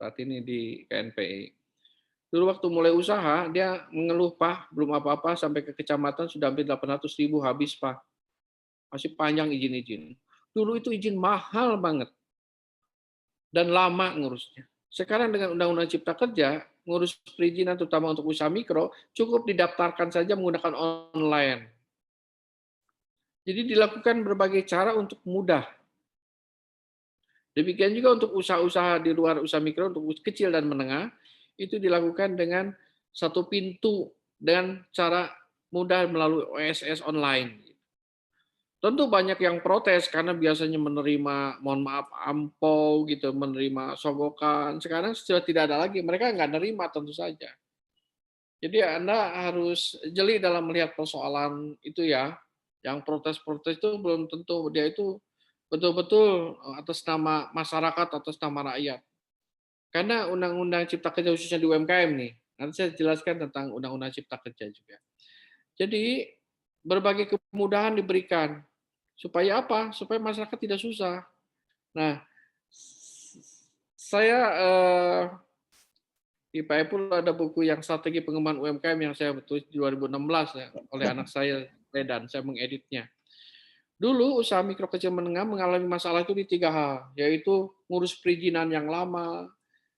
saat ini di KNPI. Dulu waktu mulai usaha, dia mengeluh, "Pak, belum apa-apa sampai ke kecamatan sudah hampir 800.000 habis, Pak. Masih panjang izin-izin." Dulu itu izin mahal banget dan lama ngurusnya. Sekarang dengan Undang-Undang Cipta Kerja, ngurus perizinan terutama untuk usaha mikro, cukup didaftarkan saja menggunakan online. Jadi dilakukan berbagai cara untuk mudah. Demikian juga untuk usaha-usaha di luar usaha mikro, untuk kecil dan menengah, itu dilakukan dengan satu pintu dengan cara mudah melalui OSS online. Tentu banyak yang protes karena biasanya menerima, mohon maaf, ampau gitu, menerima sogokan. Sekarang sudah tidak ada lagi, mereka nggak nerima tentu saja. Jadi Anda harus jeli dalam melihat persoalan itu ya. Yang protes-protes itu belum tentu dia itu betul-betul atas nama masyarakat, atas nama rakyat. Karena Undang-Undang Cipta Kerja khususnya di UMKM nih, nanti saya jelaskan tentang Undang-Undang Cipta Kerja juga. Jadi berbagai kemudahan diberikan. Supaya apa? Supaya masyarakat tidak susah. Nah, saya di Pak Epul ada buku yang strategi pengembangan UMKM yang saya tulis di 2016 ya, oleh anak saya Redan, saya mengeditnya. Dulu usaha mikro kecil menengah mengalami masalah itu di 3 hal, yaitu ngurus perizinan yang lama,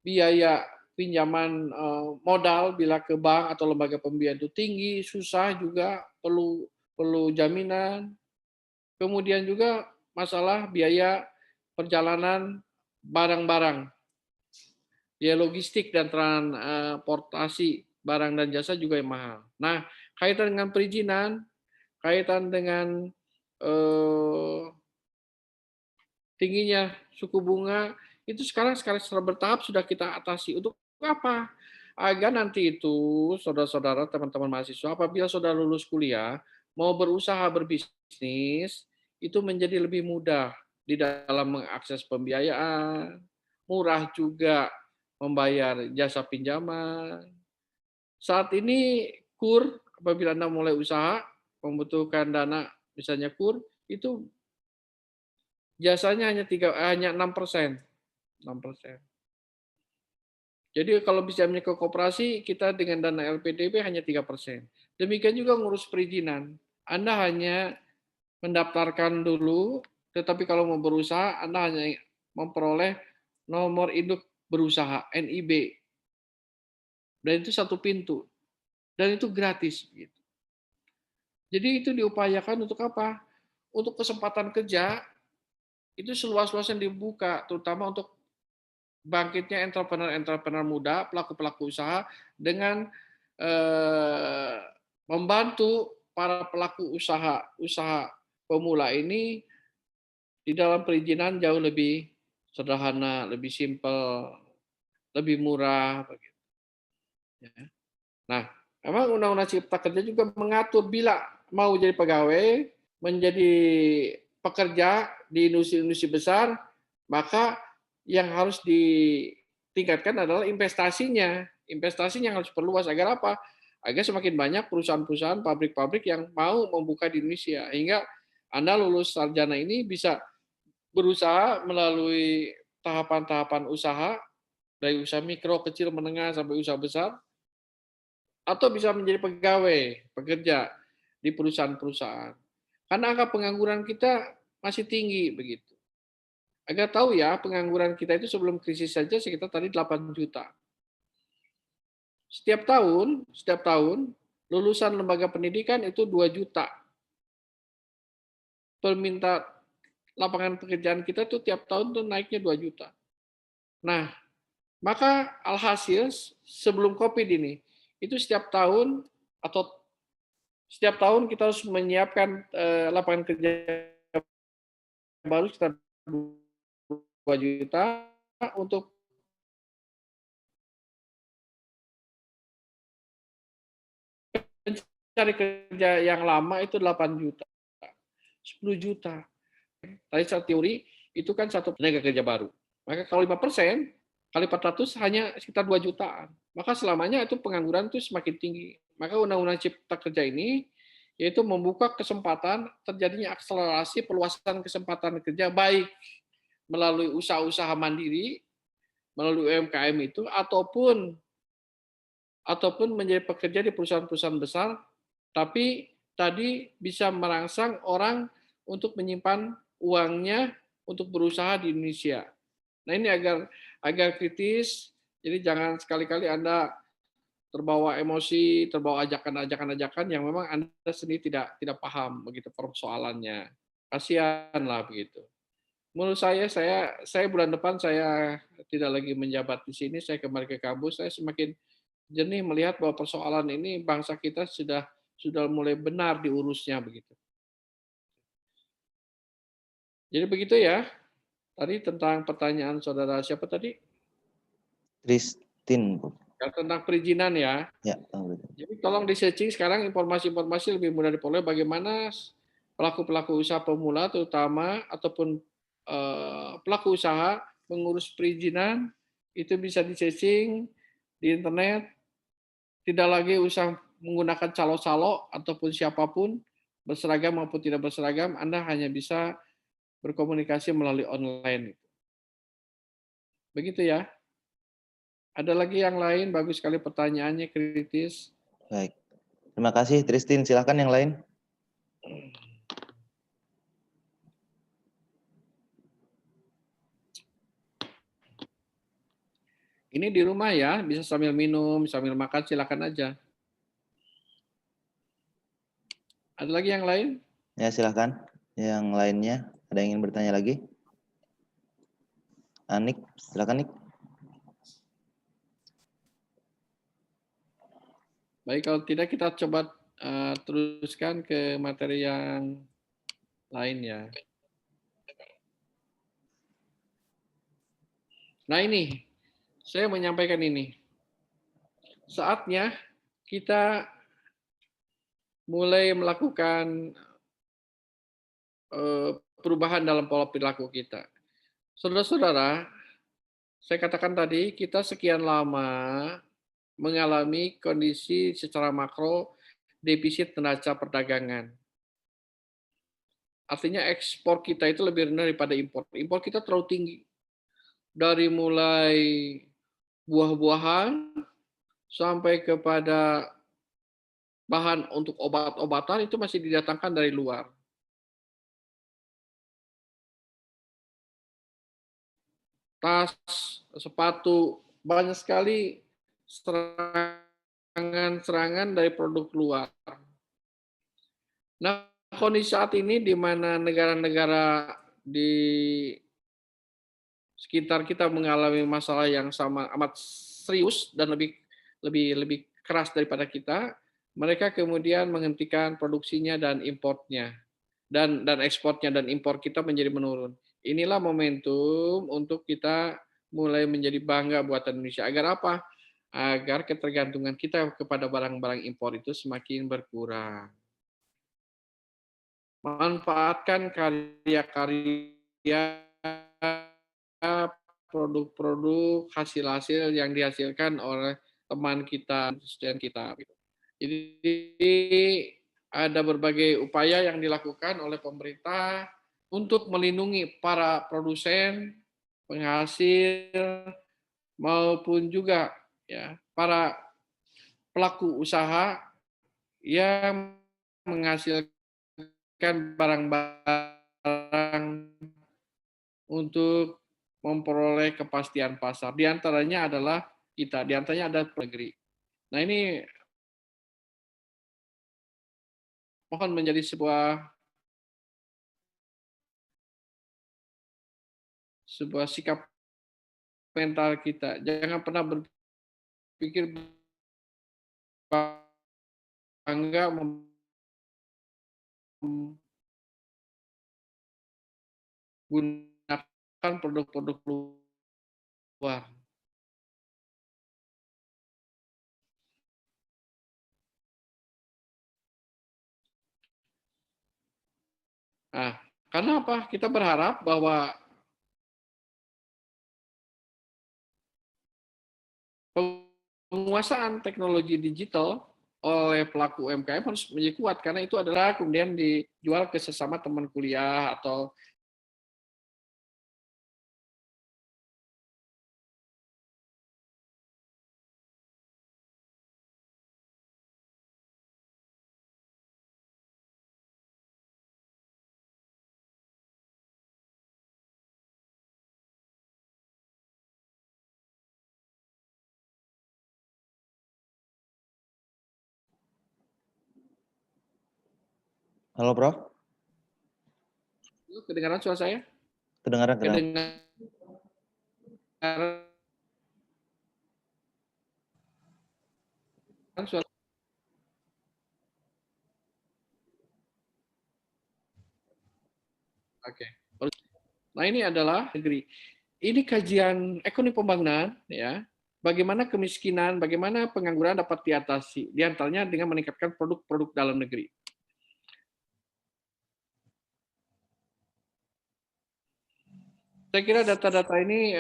biaya pinjaman modal bila ke bank atau lembaga pembiayaan itu tinggi, susah juga, perlu jaminan. Kemudian juga masalah biaya perjalanan barang-barang, biaya logistik dan transportasi barang dan jasa juga yang mahal. Nah, kaitan dengan perizinan, kaitan dengan tingginya suku bunga, itu sekarang secara bertahap sudah kita atasi. Untuk apa? Agar nanti itu saudara-saudara, teman-teman mahasiswa, apabila saudara lulus kuliah, mau berusaha berbisnis, itu menjadi lebih mudah di dalam mengakses pembiayaan, murah juga membayar jasa pinjaman. Saat ini KUR, apabila Anda mulai usaha, membutuhkan dana, misalnya KUR, itu jasanya hanya 6%. 6%. Jadi kalau bisa ke koperasi, kita dengan dana LPDP hanya 3%. Demikian juga ngurus perizinan. Anda hanya mendaftarkan dulu, tetapi kalau mau berusaha, Anda hanya memperoleh nomor induk berusaha, NIB. Dan itu satu pintu. Dan itu gratis. Jadi itu diupayakan untuk apa? Untuk kesempatan kerja, itu seluas-luasnya dibuka, terutama untuk bangkitnya entrepreneur-entrepreneur muda, pelaku-pelaku usaha, dengan membantu para pelaku usaha pemula ini di dalam perizinan jauh lebih sederhana, lebih simpel, lebih murah. Nah, memang Undang-Undang Cipta Kerja juga mengatur bila mau jadi pegawai, menjadi pekerja di industri-industri besar, maka yang harus ditingkatkan adalah investasinya. Investasinya harus perluas agar apa? Agar semakin banyak perusahaan-perusahaan, pabrik-pabrik yang mau membuka di Indonesia. Hingga Anda lulus sarjana ini bisa berusaha melalui tahapan-tahapan usaha, dari usaha mikro, kecil, menengah, sampai usaha besar, atau bisa menjadi pegawai, pekerja di perusahaan-perusahaan. Karena angka pengangguran kita masih tinggi begitu. Agar tahu ya, pengangguran kita itu sebelum krisis saja sekitar tadi 8 juta. Setiap tahun lulusan lembaga pendidikan itu 2 juta. Permintaan lapangan pekerjaan kita tuh tiap tahun tuh naiknya 2 juta. Nah, maka alhasil sebelum Covid ini, itu setiap tahun kita harus menyiapkan lapangan kerja baru sekitar 2 juta untuk cari kerja yang lama itu 8 juta, 10 juta. Tadi secara teori itu kan satu tenaga kerja baru. Maka kalau 5% kali 400 hanya sekitar 2 jutaan. Maka selamanya itu pengangguran itu semakin tinggi. Maka Undang-Undang Cipta Kerja ini yaitu membuka kesempatan terjadinya akselerasi perluasan kesempatan kerja baik melalui usaha-usaha mandiri, melalui UMKM itu, ataupun menjadi pekerja di perusahaan-perusahaan besar, tapi tadi bisa merangsang orang untuk menyimpan uangnya untuk berusaha di Indonesia. Nah ini agar kritis, jadi jangan sekali-kali Anda terbawa emosi, terbawa ajakan-ajakan yang memang Anda sendiri tidak paham begitu persoalannya. Kasihan lah begitu. Menurut saya bulan depan saya tidak lagi menjabat di sini, saya kembali ke kampus, saya semakin jernih melihat bahwa persoalan ini bangsa kita sudah mulai benar diurusnya begitu. Jadi begitu ya. Tadi tentang pertanyaan saudara siapa tadi? Christine, Prof. Ya, tentang perizinan ya. Ya, betul. Jadi tolong di searching sekarang informasi-informasi lebih mudah diperoleh bagaimana pelaku-pelaku usaha pemula terutama ataupun pelaku usaha mengurus perizinan itu bisa di searching di internet. Tidak lagi usah menggunakan calo-calo ataupun siapapun berseragam maupun tidak berseragam, Anda hanya bisa berkomunikasi melalui online. Begitu ya. Ada lagi yang lain? Bagus sekali pertanyaannya, kritis. Baik. Terima kasih, Tristin. Silakan yang lain. Ini di rumah ya, bisa sambil minum, sambil makan, silakan aja. Ada lagi yang lain? Ya, silakan. Yang lainnya, ada yang ingin bertanya lagi? Anik, silakan Nik. Baik, kalau tidak kita coba teruskan ke materi yang lain ya. Nah ini, saya menyampaikan ini. Saatnya kita mulai melakukan perubahan dalam pola perilaku kita. Saudara-saudara, saya katakan tadi, kita sekian lama mengalami kondisi secara makro defisit neraca perdagangan. Artinya ekspor kita itu lebih rendah daripada impor. Impor kita terlalu tinggi. Dari mulai buah-buahan sampai kepada bahan untuk obat-obatan itu masih didatangkan dari luar. Tas, sepatu, banyak sekali serangan-serangan dari produk luar. Nah, kondisi saat ini di mana negara-negara di sekitar kita mengalami masalah yang sama amat serius dan lebih keras daripada kita, mereka kemudian menghentikan produksinya dan importnya dan ekspornya dan impor kita menjadi menurun. Inilah momentum untuk kita mulai menjadi bangga buatan Indonesia. Agar apa? Agar ketergantungan kita kepada barang-barang impor itu semakin berkurang. Manfaatkan karya-karya, produk-produk, hasil-hasil yang dihasilkan oleh teman kita, student kita. Jadi ada berbagai upaya yang dilakukan oleh pemerintah untuk melindungi para produsen, penghasil, maupun juga ya para pelaku usaha yang menghasilkan barang-barang untuk memperoleh kepastian pasar. Di antaranya adalah kita, di antaranya ada negeri. Nah ini mohon menjadi sebuah sikap mental kita. Jangan pernah berpikir bangga menggunakan produk-produk luar. Nah, karena apa? Kita berharap bahwa penguasaan teknologi digital oleh pelaku UMKM harus menjadi kuat, karena itu adalah kemudian dijual ke sesama teman kuliah atau Halo, Prof. kedengaran suara saya? Kedengaran, kedengaran. Kedengaran suara. Oke. Nah, ini adalah negeri. Ini kajian ekonomi pembangunan, ya. Bagaimana kemiskinan, bagaimana pengangguran dapat diatasi, di antaranya dengan meningkatkan produk-produk dalam negeri. Saya kira data-data ini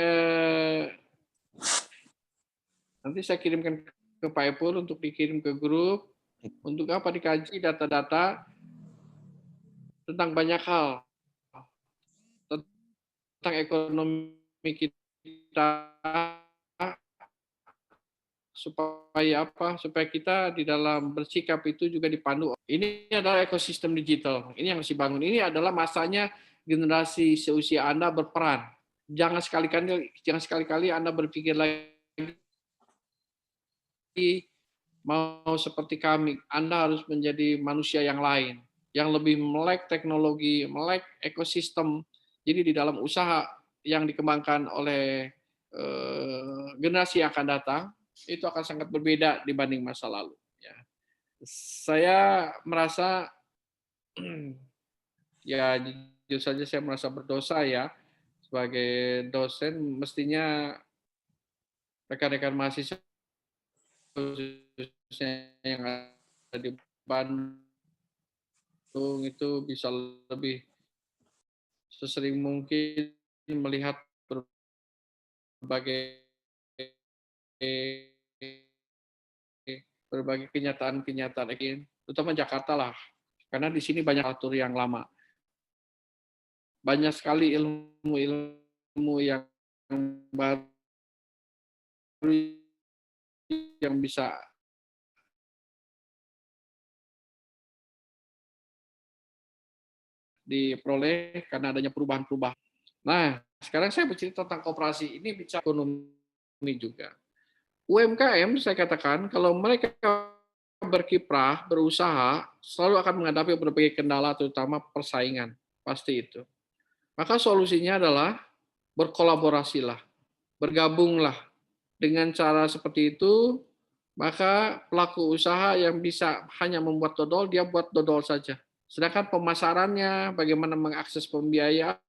nanti saya kirimkan ke Pak Epul untuk dikirim ke grup. Untuk apa dikaji data-data tentang banyak hal, tentang ekonomi kita, supaya apa? Supaya kita di dalam bersikap itu juga dipandu. Ini adalah ekosistem digital. Ini yang harus dibangun. Ini adalah masanya generasi seusia Anda berperan. Jangan sekali-kali Anda berpikir lagi mau seperti kami. Anda harus menjadi manusia yang lain, yang lebih melek teknologi, melek ekosistem. Jadi di dalam usaha yang dikembangkan oleh generasi yang akan datang, itu akan sangat berbeda dibanding masa lalu. Ya. Saya merasa, ya jujur saja saya merasa berdosa ya, sebagai dosen mestinya rekan-rekan mahasiswa khususnya yang ada di Bandung itu bisa lebih sesering mungkin melihat berbagai kenyataan-kenyataan, terutama Jakarta lah, karena di sini banyak atur yang lama, banyak sekali ilmu-ilmu yang baru yang bisa diperoleh karena adanya perubahan-perubahan. Nah, sekarang saya bercerita tentang koperasi, ini bicara ekonomi juga. UMKM saya katakan kalau mereka berkiprah, berusaha, selalu akan menghadapi berbagai kendala terutama persaingan, pasti itu. Maka solusinya adalah berkolaborasilah, bergabunglah. Dengan cara seperti itu, maka pelaku usaha yang bisa hanya membuat dodol, dia buat dodol saja. Sedangkan pemasarannya, bagaimana mengakses pembiayaan,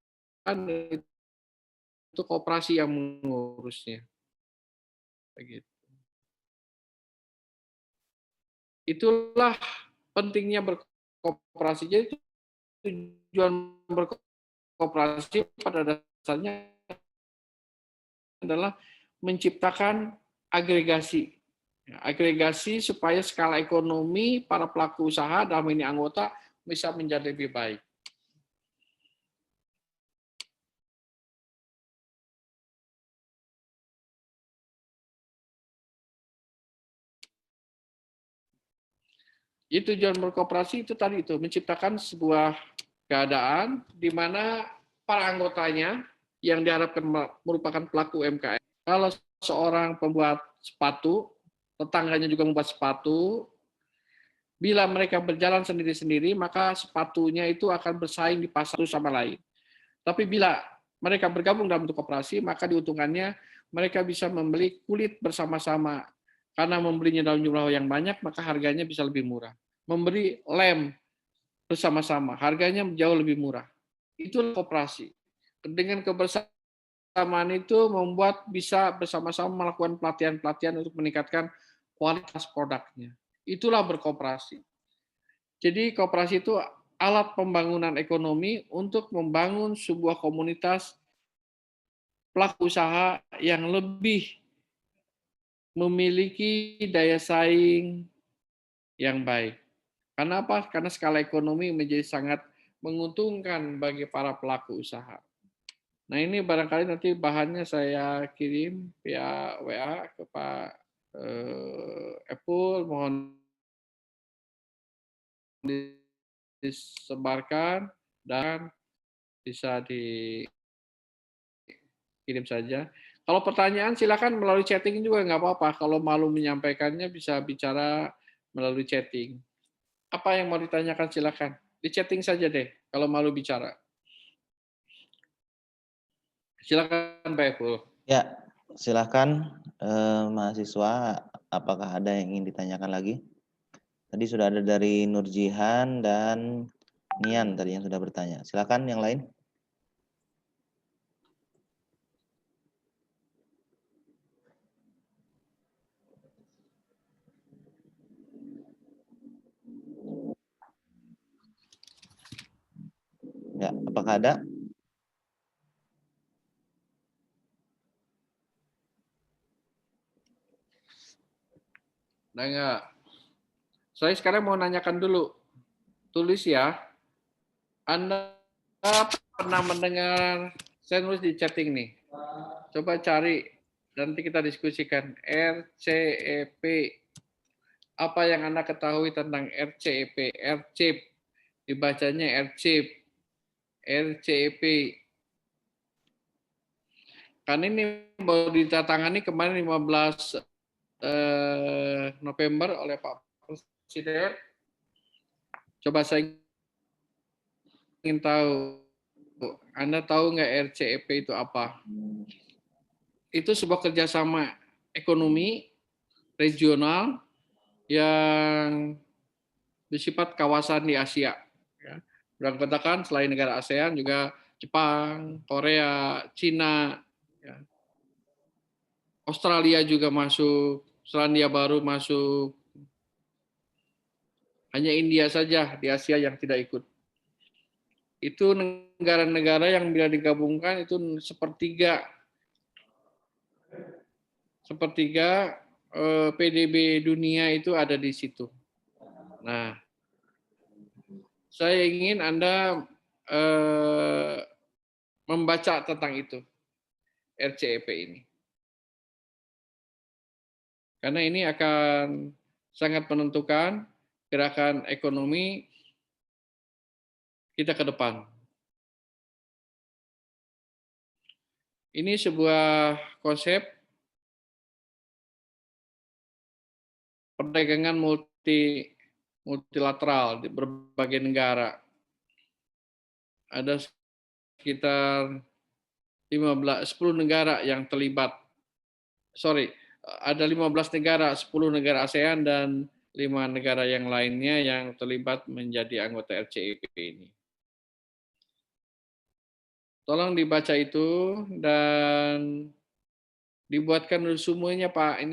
itu koperasi yang mengurusnya. Begitu. Itulah pentingnya berkooperasi. Jadi tujuan berkooperasi pada dasarnya adalah menciptakan agregasi. Agregasi supaya skala ekonomi para pelaku usaha, dalam ini anggota, bisa menjadi lebih baik. Itu tujuan berkooperasi itu tadi itu, menciptakan sebuah keadaan di mana para anggotanya yang diharapkan merupakan pelaku UMKM. Kalau seorang pembuat sepatu, tetangganya juga membuat sepatu, bila mereka berjalan sendiri-sendiri, maka sepatunya itu akan bersaing di pasar satu sama lain. Tapi bila mereka bergabung dalam bentuk koperasi, maka diuntungkannya mereka bisa membeli kulit bersama-sama. Karena membelinya dalam jumlah yang banyak, maka harganya bisa lebih murah. Memberi lem bersama-sama, harganya jauh lebih murah. Itu koperasi. Dengan kebersamaan itu membuat bisa bersama-sama melakukan pelatihan-pelatihan untuk meningkatkan kualitas produknya. Itulah berkooperasi. Jadi kooperasi itu alat pembangunan ekonomi untuk membangun sebuah komunitas pelaku usaha yang lebih memiliki daya saing, yang baik. Karena apa? Karena skala ekonomi menjadi sangat menguntungkan bagi para pelaku usaha. Nah, ini barangkali nanti bahannya saya kirim via WA ke Pak Epul, mohon disebarkan dan bisa dikirim saja. Kalau pertanyaan silakan melalui chatting juga nggak apa-apa. Kalau malu menyampaikannya bisa bicara melalui chatting. Apa yang mau ditanyakan silakan. Di chatting saja deh kalau malu bicara. Silakan Pak Epul. Ya, silakan mahasiswa, apakah ada yang ingin ditanyakan lagi? Tadi sudah ada dari Nurjihan dan Nian tadi yang sudah bertanya. Silakan yang lain. Ya, apakah ada? Nah, enggak. Saya sekarang mau nanyakan dulu. Tulis ya. Anda pernah mendengar, saya nulis di chatting nih. Coba cari, nanti kita diskusikan. RCEP. Apa yang Anda ketahui tentang RCEP? RCEP. Dibacanya RCEP. RCEP. Kan ini baru ditandatangani kemarin 15 November oleh Pak Presiden. Coba saya ingin tahu, Anda tahu nggak RCEP itu apa? Itu sebuah kerjasama ekonomi regional yang bersifat kawasan di Asia. Ya. Katakan selain negara ASEAN juga Jepang, Korea, Cina, ya. Australia juga masuk, Selandia Baru masuk. Hanya India saja di Asia yang tidak ikut. Itu negara-negara yang bila digabungkan itu sepertiga PDB dunia itu ada di situ. Nah, saya ingin Anda membaca tentang itu, RCEP ini. Karena ini akan sangat menentukan gerakan ekonomi kita ke depan. Ini sebuah konsep perdagangan multilateral di berbagai negara. Ada sekitar 10 negara yang terlibat. Ada 15 negara, 10 negara ASEAN dan 5 negara yang lainnya yang terlibat menjadi anggota RCEP ini. Tolong dibaca itu dan dibuatkan resumenya Pak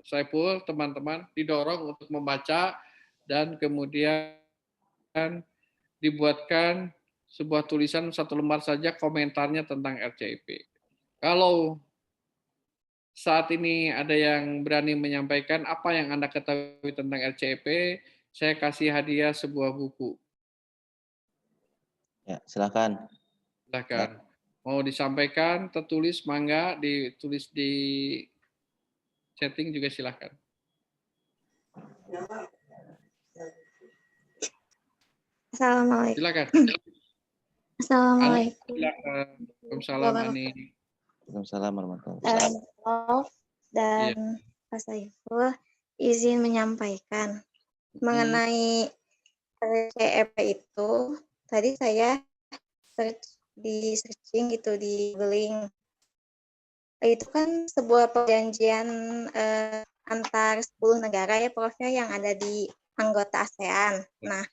Saiful, teman-teman didorong untuk membaca dan kemudian dibuatkan sebuah tulisan 1 lembar saja komentarnya tentang RCEP. Kalau saat ini ada yang berani menyampaikan apa yang Anda ketahui tentang RCEP, saya kasih hadiah sebuah buku. Ya, silakan. Silakan. Mau disampaikan, tertulis, mangga, ditulis di chatting juga silakan. Assalamualaikum. Silakan. Assalamualaikum. Waalaikumsalam Ani. Waalaikumsalam warahmatullahi wabarakatuh. Prof dan Pak Saiful izin menyampaikan mengenai RCEP itu. Tadi saya searching gitu di Googling. Itu kan sebuah perjanjian antar 10 negara ya Prof yang ada di anggota ASEAN. Nah,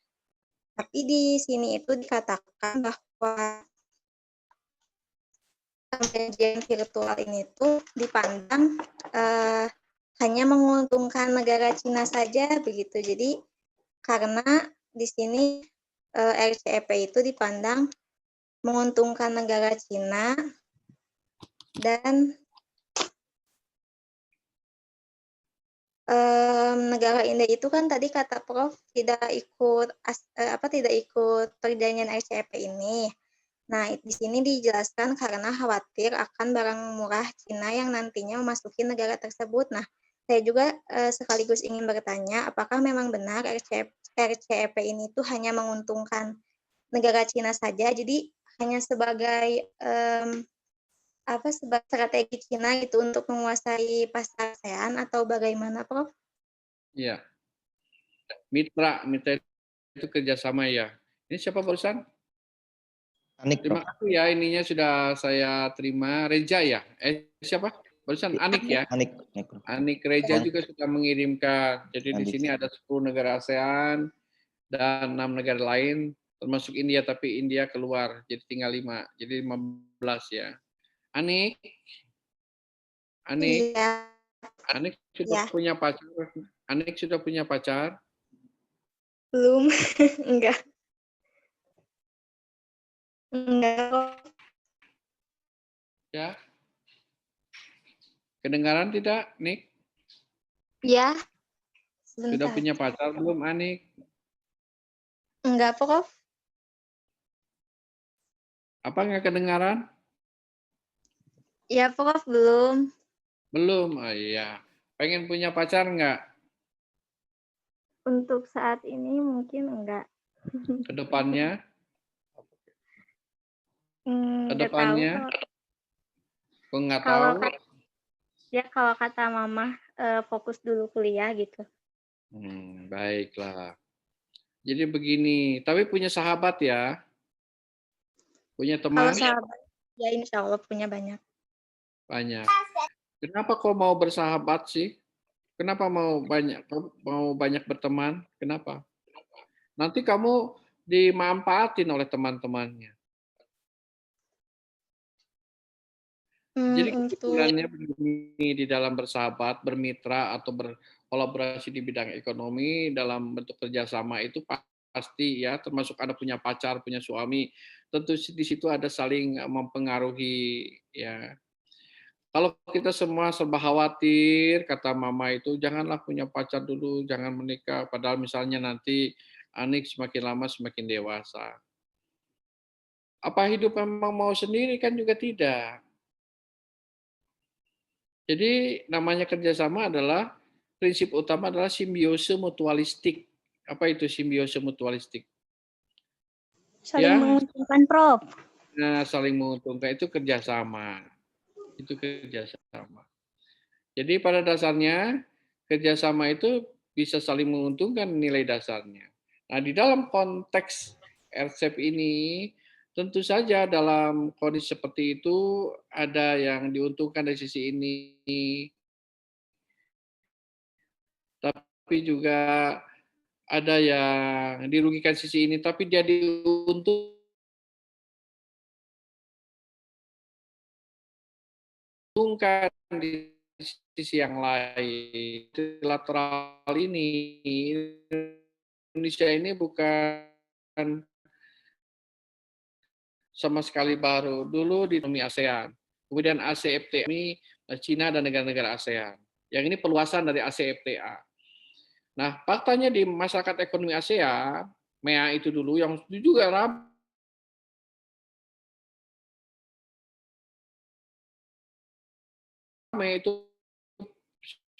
tapi di sini itu dikatakan bahwa perjanjian virtual ini tuh dipandang hanya menguntungkan negara Cina saja begitu. Jadi karena di sini RCEP itu dipandang menguntungkan negara Cina dan negara India itu kan tadi kata Prof tidak ikut tidak ikut perjanjian RCEP ini. Nah, di sini dijelaskan karena khawatir akan barang murah Cina yang nantinya memasuki negara tersebut. Nah, saya juga sekaligus ingin bertanya, apakah memang benar RCEP ini tuh hanya menguntungkan negara Cina saja, jadi hanya sebagai sebagai strategi Cina gitu untuk menguasai pasar ASEAN atau bagaimana, Prof? Ya, mitra itu kerjasama ya. Ini siapa barusan? Anik, Terima Prof. kasih ya, ininya sudah saya terima. Reja ya? Siapa? Barusan Anik ya? Anik, Prof. Anik Reja juga sudah mengirimkan. Jadi di Anik. sini ada 10 negara ASEAN dan 6 negara lain, termasuk India, tapi India keluar, jadi tinggal 5. Jadi 15 ya. Anik Iya, sudah ya. punya pacar? Anik sudah punya pacar? Belum, enggak, Prof. Ya. Kedengaran tidak, Nik? Ya, Sudah sebentar. punya pacar belum, Anik? Enggak, Prof. Apa nggak kedengaran? Ya, Prof, belum. Belum, oh iya. Pengen punya pacar nggak? Untuk saat ini mungkin enggak. Kedepannya? Enggak tahu, Kedepannya? Prof. Kok nggak Kalau tahu? kalau kata Mama fokus dulu kuliah gitu. Baiklah. Jadi begini, tapi punya sahabat ya? Punya Kalau teman? sahabat, ya insya Allah punya banyak. Banyak. Kenapa kau mau bersahabat sih? Kenapa mau banyak berteman? Kenapa? Nanti kamu dimanfaatin oleh teman-temannya. Jadi Untuk kesimpulannya begini, di dalam bersahabat, bermitra, atau berkolaborasi di bidang ekonomi dalam bentuk kerjasama itu pasti ya, termasuk Anda punya pacar, punya suami, tentu di situ ada saling mempengaruhi ya. Kalau kita semua serba khawatir, kata Mama itu, janganlah punya pacar dulu, jangan menikah. Padahal misalnya nanti Anik semakin lama semakin dewasa. Apa hidup memang mau sendiri? Kan juga tidak. Jadi namanya kerjasama adalah, prinsip utama adalah simbiose mutualistik. Apa itu simbiose mutualistik? saling Ya, menguntungkan, Prof. nah, saling menguntungkan itu kerjasama. Itu kerjasama. Jadi pada dasarnya kerjasama itu bisa saling menguntungkan nilai dasarnya. Nah, di dalam konteks RCEP ini, tentu saja dalam kondisi seperti itu ada yang diuntungkan dari sisi ini, tapi juga ada yang dirugikan sisi ini, tapi dia diuntungkan di sisi yang lain. Lateral ini, Indonesia ini bukan sama sekali baru. Dulu di ekonomi ASEAN, kemudian ACFTA ini Cina dan negara-negara ASEAN. Yang ini perluasan dari ACFTA. Nah, faktanya di masyarakat ekonomi ASEAN, MEA itu dulu yang juga ramai itu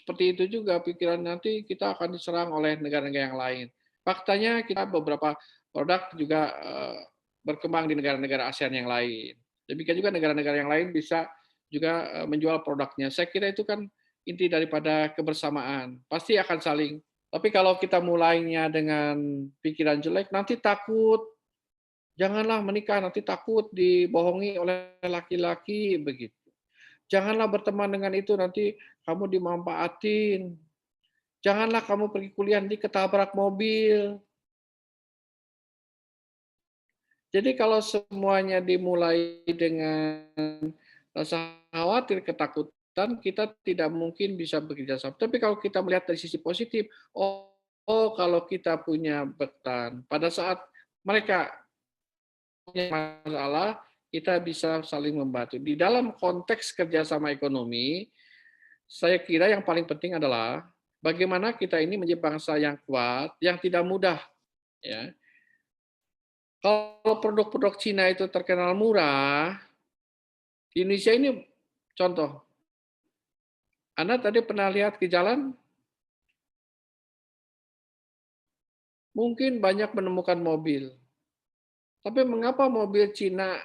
seperti itu juga pikiran, nanti kita akan diserang oleh negara-negara yang lain. Faktanya kita beberapa produk juga berkembang di negara-negara ASEAN yang lain. Demikian juga negara-negara yang lain bisa juga menjual produknya. Saya kira itu kan inti daripada kebersamaan. Pasti akan saling. Tapi kalau kita mulainya dengan pikiran jelek, nanti takut. Janganlah menikah, nanti takut dibohongi oleh laki-laki begitu. Janganlah berteman dengan itu, nanti kamu dimanfaatin. Janganlah kamu pergi kuliah, nanti ketabrak mobil. Jadi kalau semuanya dimulai dengan rasa khawatir, ketakutan, kita tidak mungkin bisa bekerja sama. Tapi kalau kita melihat dari sisi positif, kalau kita punya betan, pada saat mereka punya masalah, kita bisa saling membantu. Di dalam konteks kerjasama ekonomi, saya kira yang paling penting adalah bagaimana kita ini menjadi bangsa yang kuat, yang tidak mudah. Ya. Kalau produk-produk Cina itu terkenal murah, di Indonesia ini contoh, Anda tadi pernah lihat ke jalan, mungkin banyak menemukan mobil. Tapi mengapa mobil Cina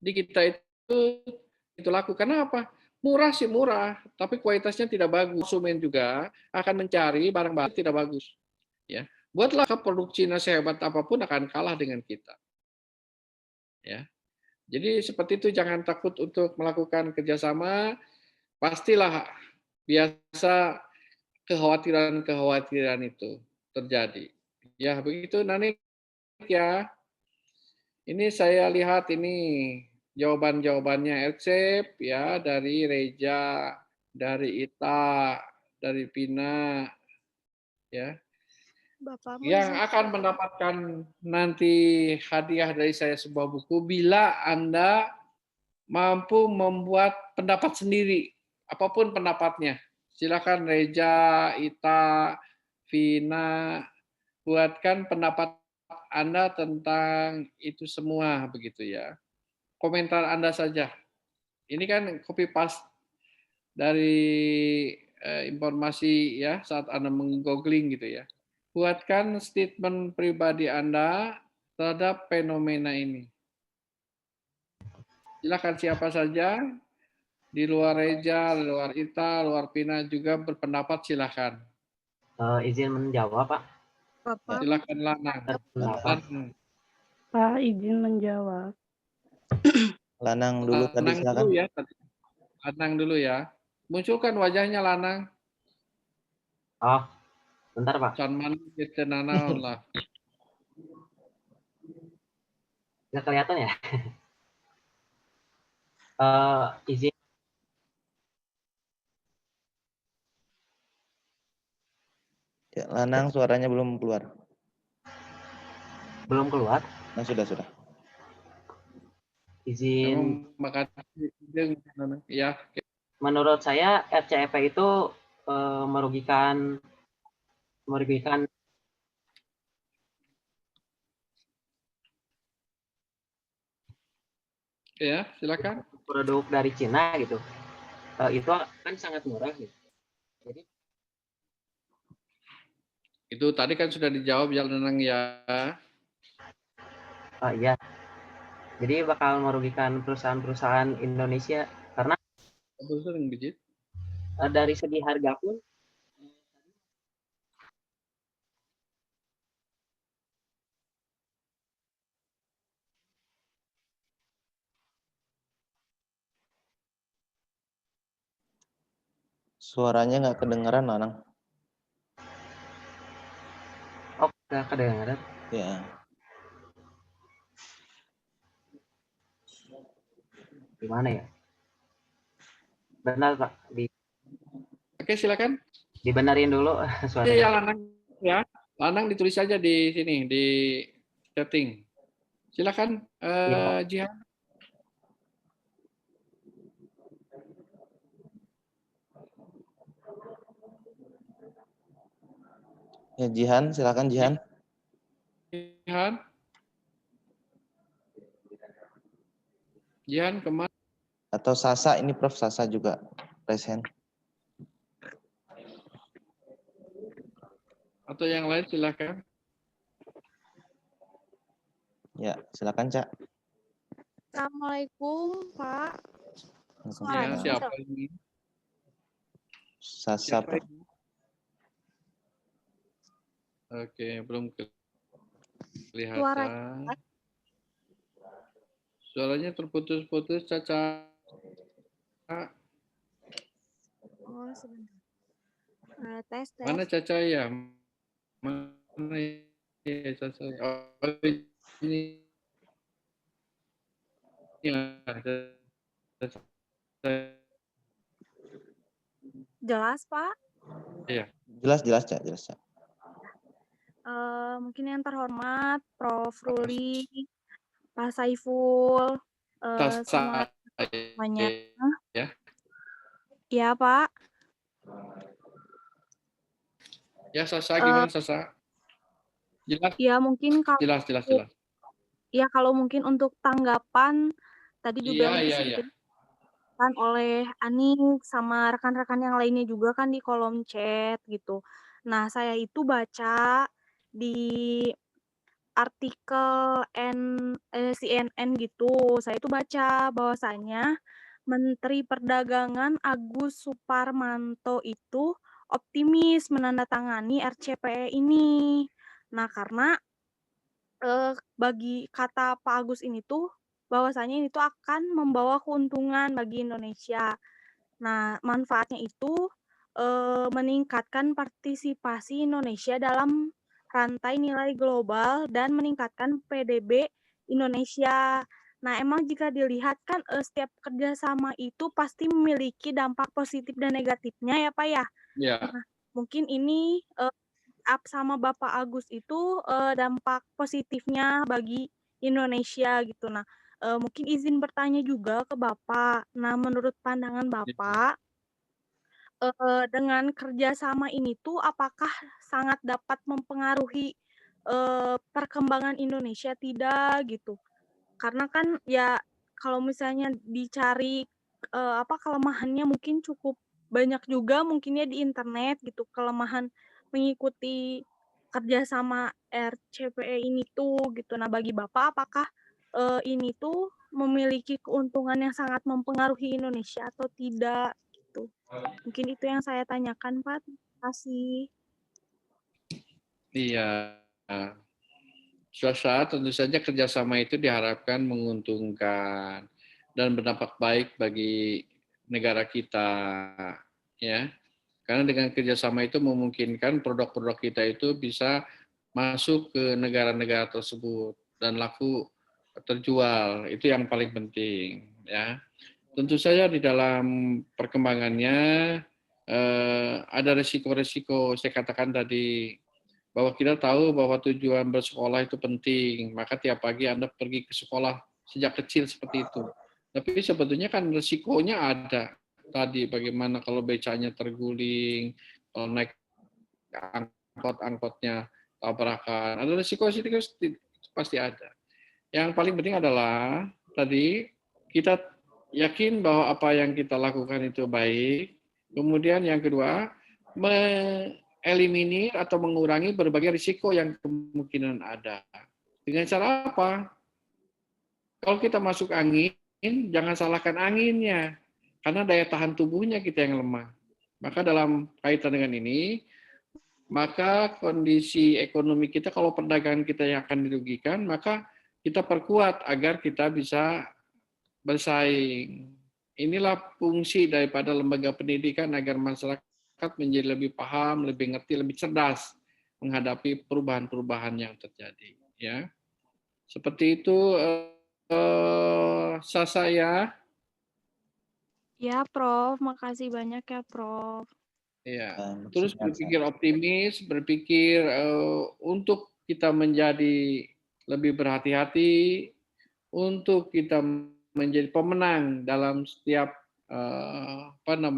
di kita itu laku? Karena apa? Murah sih murah, tapi kualitasnya tidak bagus. Konsumen juga akan mencari barang-barang tidak bagus. Ya, buatlah produk Cina sehebat apapun akan kalah dengan kita. Ya, jadi seperti itu, jangan takut untuk melakukan kerjasama. Pastilah biasa kekhawatiran-kekhawatiran itu terjadi. Ya begitu, Nanik ya. Ini saya lihat ini jawaban-jawabannya Ercep ya, dari Reja, dari Ita, dari Pina ya. Bapak mau Yang izin akan mendapatkan nanti hadiah dari saya sebuah buku bila Anda mampu membuat pendapat sendiri, apapun pendapatnya. Silakan Reja, Ita, Vina, buatkan pendapat Anda tentang itu semua begitu ya. Komentar Anda saja. Ini kan copy paste dari informasi ya saat Anda menggoogling gitu ya. Buatkan statement pribadi Anda terhadap fenomena ini. Silakan siapa saja, di luar Reja, di luar Ita, luar Pina juga berpendapat silakan. Izin menjawab, Pak. Bapak Silakan Lanang. Berpendapat. Lanang. Pak, izin menjawab. Lanang dulu tadi Lanang silakan. dulu ya. Lanang dulu ya. Munculkan wajahnya Lanang. Oh, bentar, Pak. Canman kita nanaon lah. Nggak kelihatan ya? Izin. Ya, Lanang suaranya belum keluar. Belum keluar. Nah, sudah. Izin. Ya. Menurut saya RCEP itu merugikan Ya, silakan. produk dari Cina gitu. Itu kan sangat murah gitu. Jadi itu tadi kan sudah dijawab ya Lanang ya. iya. Jadi bakal merugikan perusahaan-perusahaan Indonesia karena dari segi harga pun Suaranya nggak kedengeran, Lanang. nggak kedengaran. Ya. Gimana ya? Benar, Pak. Oke, silakan. Dibenerin dulu suaranya. Iya, Lanang ya. Lanang ditulis saja di sini di setting. Silakan Jihan. Ya, Jihan, silakan Jihan. Jihan. Jihan kemana? Atau Sasa, ini Prof Sasa juga present. Atau yang lain silakan. Ya, silakan, Cak. Assalamualaikum, Pak. Ya, Suaranya siapa ini? Sasa, Siapa Prof. ini? Oke, belum kelihatan. Suaranya terputus-putus, Caca. Oh, sebentar. Tes. Mana Caca ya? Mana ya Caca? Oh, ini. Ya, Caca. Jelas, Pak? Iya. Jelas, Cak, jelas, Cak. Mungkin yang terhormat Prof. Ruli, Pak Saiful, sama semuanya. Ya. Ya, Pak. Ya, Sasa gimana Sasa? Jelas, Ya, mungkin kalau jelas. ya kalau mungkin untuk tanggapan tadi juga mungkin Iya. sedikit kan oleh Anik sama rekan-rekan yang lainnya juga kan di kolom chat gitu. Nah, saya itu baca di artikel CNN gitu. Saya itu baca bahwasanya Menteri Perdagangan Agus Suparmanto itu optimis menandatangani RCPE ini. Nah, karena bagi kata Pak Agus ini tuh bahwasanya ini tuh akan membawa keuntungan bagi Indonesia. Nah, manfaatnya itu meningkatkan partisipasi Indonesia dalam rantai nilai global dan meningkatkan PDB Indonesia. Nah, emang jika dilihat kan setiap kerjasama itu pasti memiliki dampak positif dan negatifnya ya Pak ya. Iya. Nah, mungkin ini sama Bapak Agus itu dampak positifnya bagi Indonesia gitu. Nah, mungkin izin bertanya juga ke Bapak. Nah, menurut pandangan Bapak, dengan kerjasama ini tuh apakah sangat dapat mempengaruhi perkembangan Indonesia tidak gitu? Karena kan ya kalau misalnya dicari kelemahannya mungkin cukup banyak juga mungkinnya di internet gitu, kelemahan mengikuti kerjasama RCPE ini tuh gitu. Nah, bagi Bapak apakah ini tuh memiliki keuntungan yang sangat mempengaruhi Indonesia atau tidak gitu? Mungkin itu yang saya tanyakan, Pak. Terima kasih. Iya. Suatu saat tentu saja kerjasama itu diharapkan menguntungkan dan berdampak baik bagi negara kita, ya. Karena dengan kerjasama itu memungkinkan produk-produk kita itu bisa masuk ke negara-negara tersebut dan laku terjual. Itu yang paling penting, ya. Tentu saja di dalam perkembangannya ada resiko-resiko. Saya katakan tadi bahwa kita tahu bahwa tujuan bersekolah itu penting, maka tiap pagi Anda pergi ke sekolah sejak kecil seperti itu. Tapi sebetulnya kan resikonya ada. Tadi bagaimana kalau becanya terguling, kalau naik angkot-angkotnya tabrakan, ada resiko pasti ada. Yang paling penting adalah tadi kita yakin bahwa apa yang kita lakukan itu baik. Kemudian yang kedua, eliminir atau mengurangi berbagai risiko yang kemungkinan ada. Dengan cara apa? Kalau kita masuk angin, jangan salahkan anginnya, karena daya tahan tubuhnya kita yang lemah. Maka dalam kaitan dengan ini, maka kondisi ekonomi kita, kalau perdagangan kita yang akan dirugikan, maka kita perkuat agar kita bisa bersaing. Inilah fungsi daripada lembaga pendidikan agar masyarakat menjadi lebih paham, lebih ngerti, lebih cerdas menghadapi perubahan-perubahan yang terjadi. Ya, seperti itu. Sasa ya. Ya, Prof. Makasih banyak ya, Prof. Ya. Maksudnya, Terus berpikir optimis, berpikir untuk kita menjadi lebih berhati-hati, untuk kita menjadi pemenang dalam setiap dalam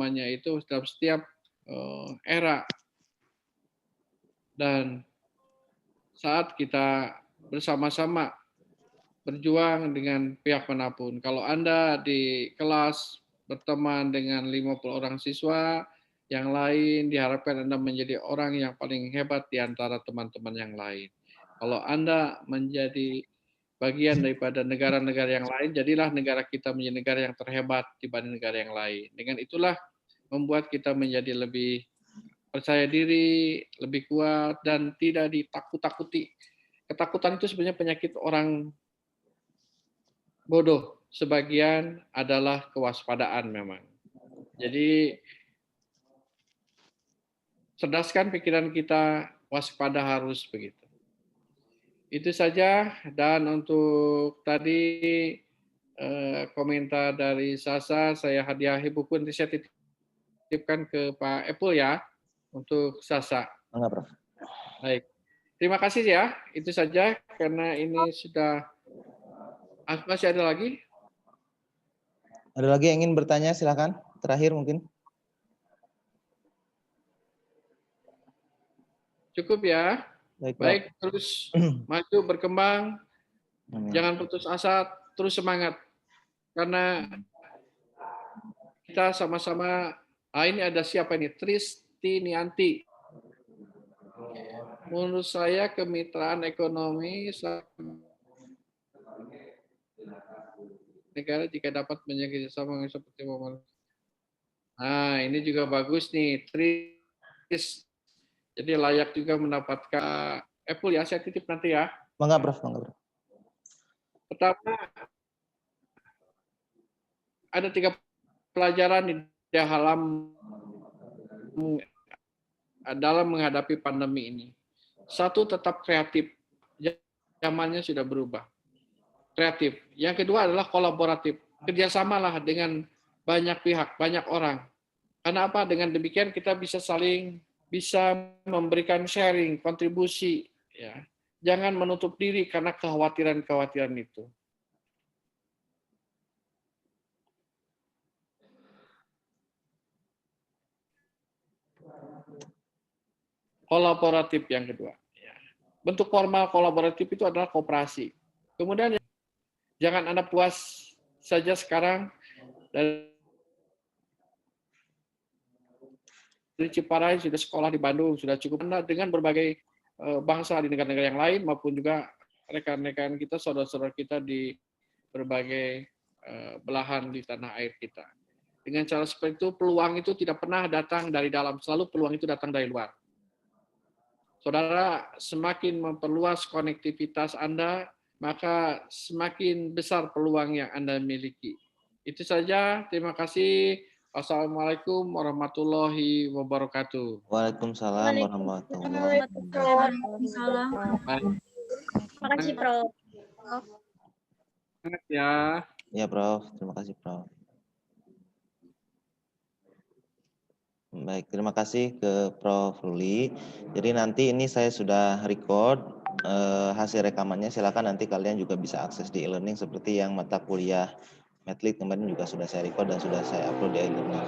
setiap era. Dan saat kita bersama-sama berjuang dengan pihak manapun. Kalau Anda di kelas berteman dengan 50 orang siswa, yang lain diharapkan Anda menjadi orang yang paling hebat di antara teman-teman yang lain. Kalau Anda menjadi bagian daripada negara-negara yang lain, jadilah negara kita menjadi negara yang terhebat dibanding negara yang lain. Dengan itulah membuat kita menjadi lebih percaya diri, lebih kuat, dan tidak ditakut-takuti. Ketakutan itu sebenarnya penyakit orang bodoh. Sebagian adalah kewaspadaan memang. Jadi, cerdaskan pikiran kita, waspada harus begitu. Itu saja, dan untuk tadi komentar dari Sasa, saya hadiahi buku, nanti saya titipkan ke Pak Epul ya. untuk Sasa. Enggak, Prof. Baik. Terima kasih ya. Itu saja karena ini sudah masih ada lagi? Ada lagi yang ingin bertanya, silakan. Terakhir mungkin. Cukup ya. Baik, Prof. Baik, terus maju berkembang. Amin. Jangan putus asa, terus semangat. Karena kita sama-sama, ini ada siapa ini? Tristinianti. Menurut saya kemitraan ekonomi negara jika dapat menjaga kerjasama seperti momen. Nah, ini juga bagus nih, Tris. Jadi layak juga mendapatkan Apple ya, saya titip nanti ya. Mangga, Prof. Mangga, Prof. Pertama, ada 3 pelajaran di dalam menghadapi pandemi ini. 1, tetap kreatif. Zamannya sudah berubah. Kreatif. Yang kedua adalah kolaboratif. Kerjasamalah dengan banyak pihak, banyak orang. Karena apa? Dengan demikian kita bisa memberikan sharing, kontribusi. Ya. Jangan menutup diri karena kekhawatiran-kekhawatiran itu. Kolaboratif yang kedua. Bentuk formal kolaboratif itu adalah koperasi. Kemudian jangan Anda puas saja sekarang dari Ciparai sudah sekolah di Bandung, sudah cukup Anda dengan berbagai bangsa di negara-negara yang lain maupun juga rekan-rekan kita, saudara-saudara kita di berbagai belahan di tanah air kita. Dengan cara seperti itu, peluang itu tidak pernah datang dari dalam, selalu peluang itu datang dari luar. Saudara, semakin memperluas konektivitas Anda, maka semakin besar peluang yang Anda miliki. Itu saja, terima kasih. Wassalamualaikum warahmatullahi wabarakatuh. Waalaikumsalam warahmatullahi wabarakatuh. Waalaikumsalam. Terima kasih, Prof. Semangat ya. Ya, Prof. Terima kasih, Prof. Baik, terima kasih ke Prof. Ruli. Jadi nanti ini saya sudah record hasil rekamannya. Silakan nanti kalian juga bisa akses di e-learning seperti yang mata kuliah Medlit kemarin juga sudah saya record dan sudah saya upload di e-learning.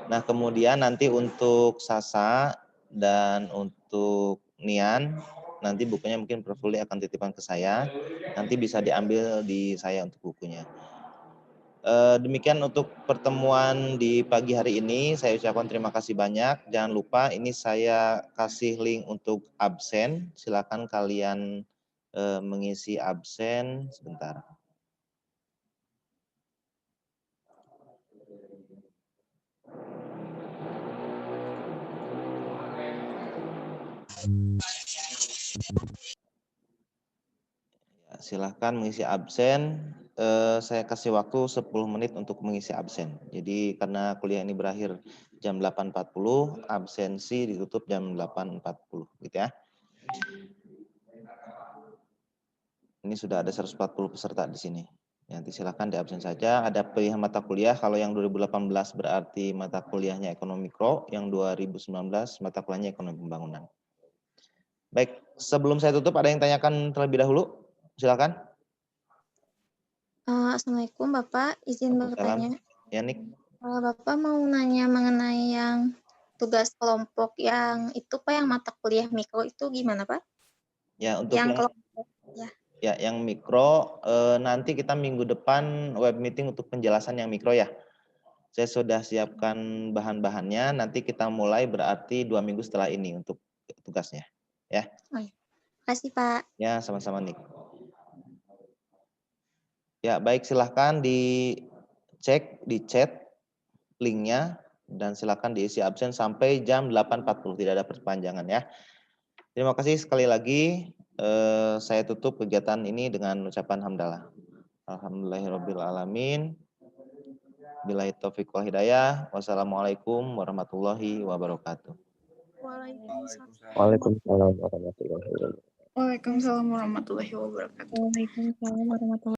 Nah, kemudian nanti untuk Sasa dan untuk Nian, nanti bukunya mungkin Prof. Ruli akan titipkan ke saya. Nanti bisa diambil di saya untuk bukunya. Demikian untuk pertemuan di pagi hari ini. Saya ucapkan terima kasih banyak. Jangan lupa ini saya kasih link untuk absen. Silakan kalian mengisi absen sebentar. Ya, silahkan mengisi absen. Saya kasih waktu 10 menit untuk mengisi absen. Jadi karena kuliah ini berakhir jam 8.40, absensi ditutup jam 8.40, gitu ya. Ini sudah ada 140 peserta di sini. Nanti silahkan di absen saja. Ada pilihan mata kuliah. Kalau yang 2018 berarti mata kuliahnya ekonomi mikro, yang 2019 mata kuliahnya ekonomi pembangunan. Baik, sebelum saya tutup ada yang tanyakan terlebih dahulu? Silakan. Assalamualaikum Bapak, izin bertanya. Ya, Nik. Bapak mau nanya mengenai yang tugas kelompok yang itu Pak, yang mata kuliah mikro itu gimana Pak? Ya, untuk Yang yang kelompok ya. Ya, yang mikro nanti kita minggu depan web meeting untuk penjelasan yang mikro ya. Saya sudah siapkan bahan-bahannya. Nanti kita mulai berarti 2 minggu setelah ini untuk tugasnya. Ya. Oh, ya. Makasih Pak. Ya, sama-sama Nik. Ya, baik, silahkan dicek di chat linknya dan silahkan diisi absen sampai jam 8.40. Tidak ada perpanjangan ya. Terima kasih sekali lagi. Saya tutup kegiatan ini dengan ucapan hamdalah. Alhamdulillahirabbil alamin. Billahi taufiq wal hidayah. Wassalamualaikum warahmatullahi wabarakatuh. Waalaikumsalam warahmatullahi wabarakatuh. Waalaikumsalam warahmatullahi wabarakatuh. Waalaikumsalam warahmatullahi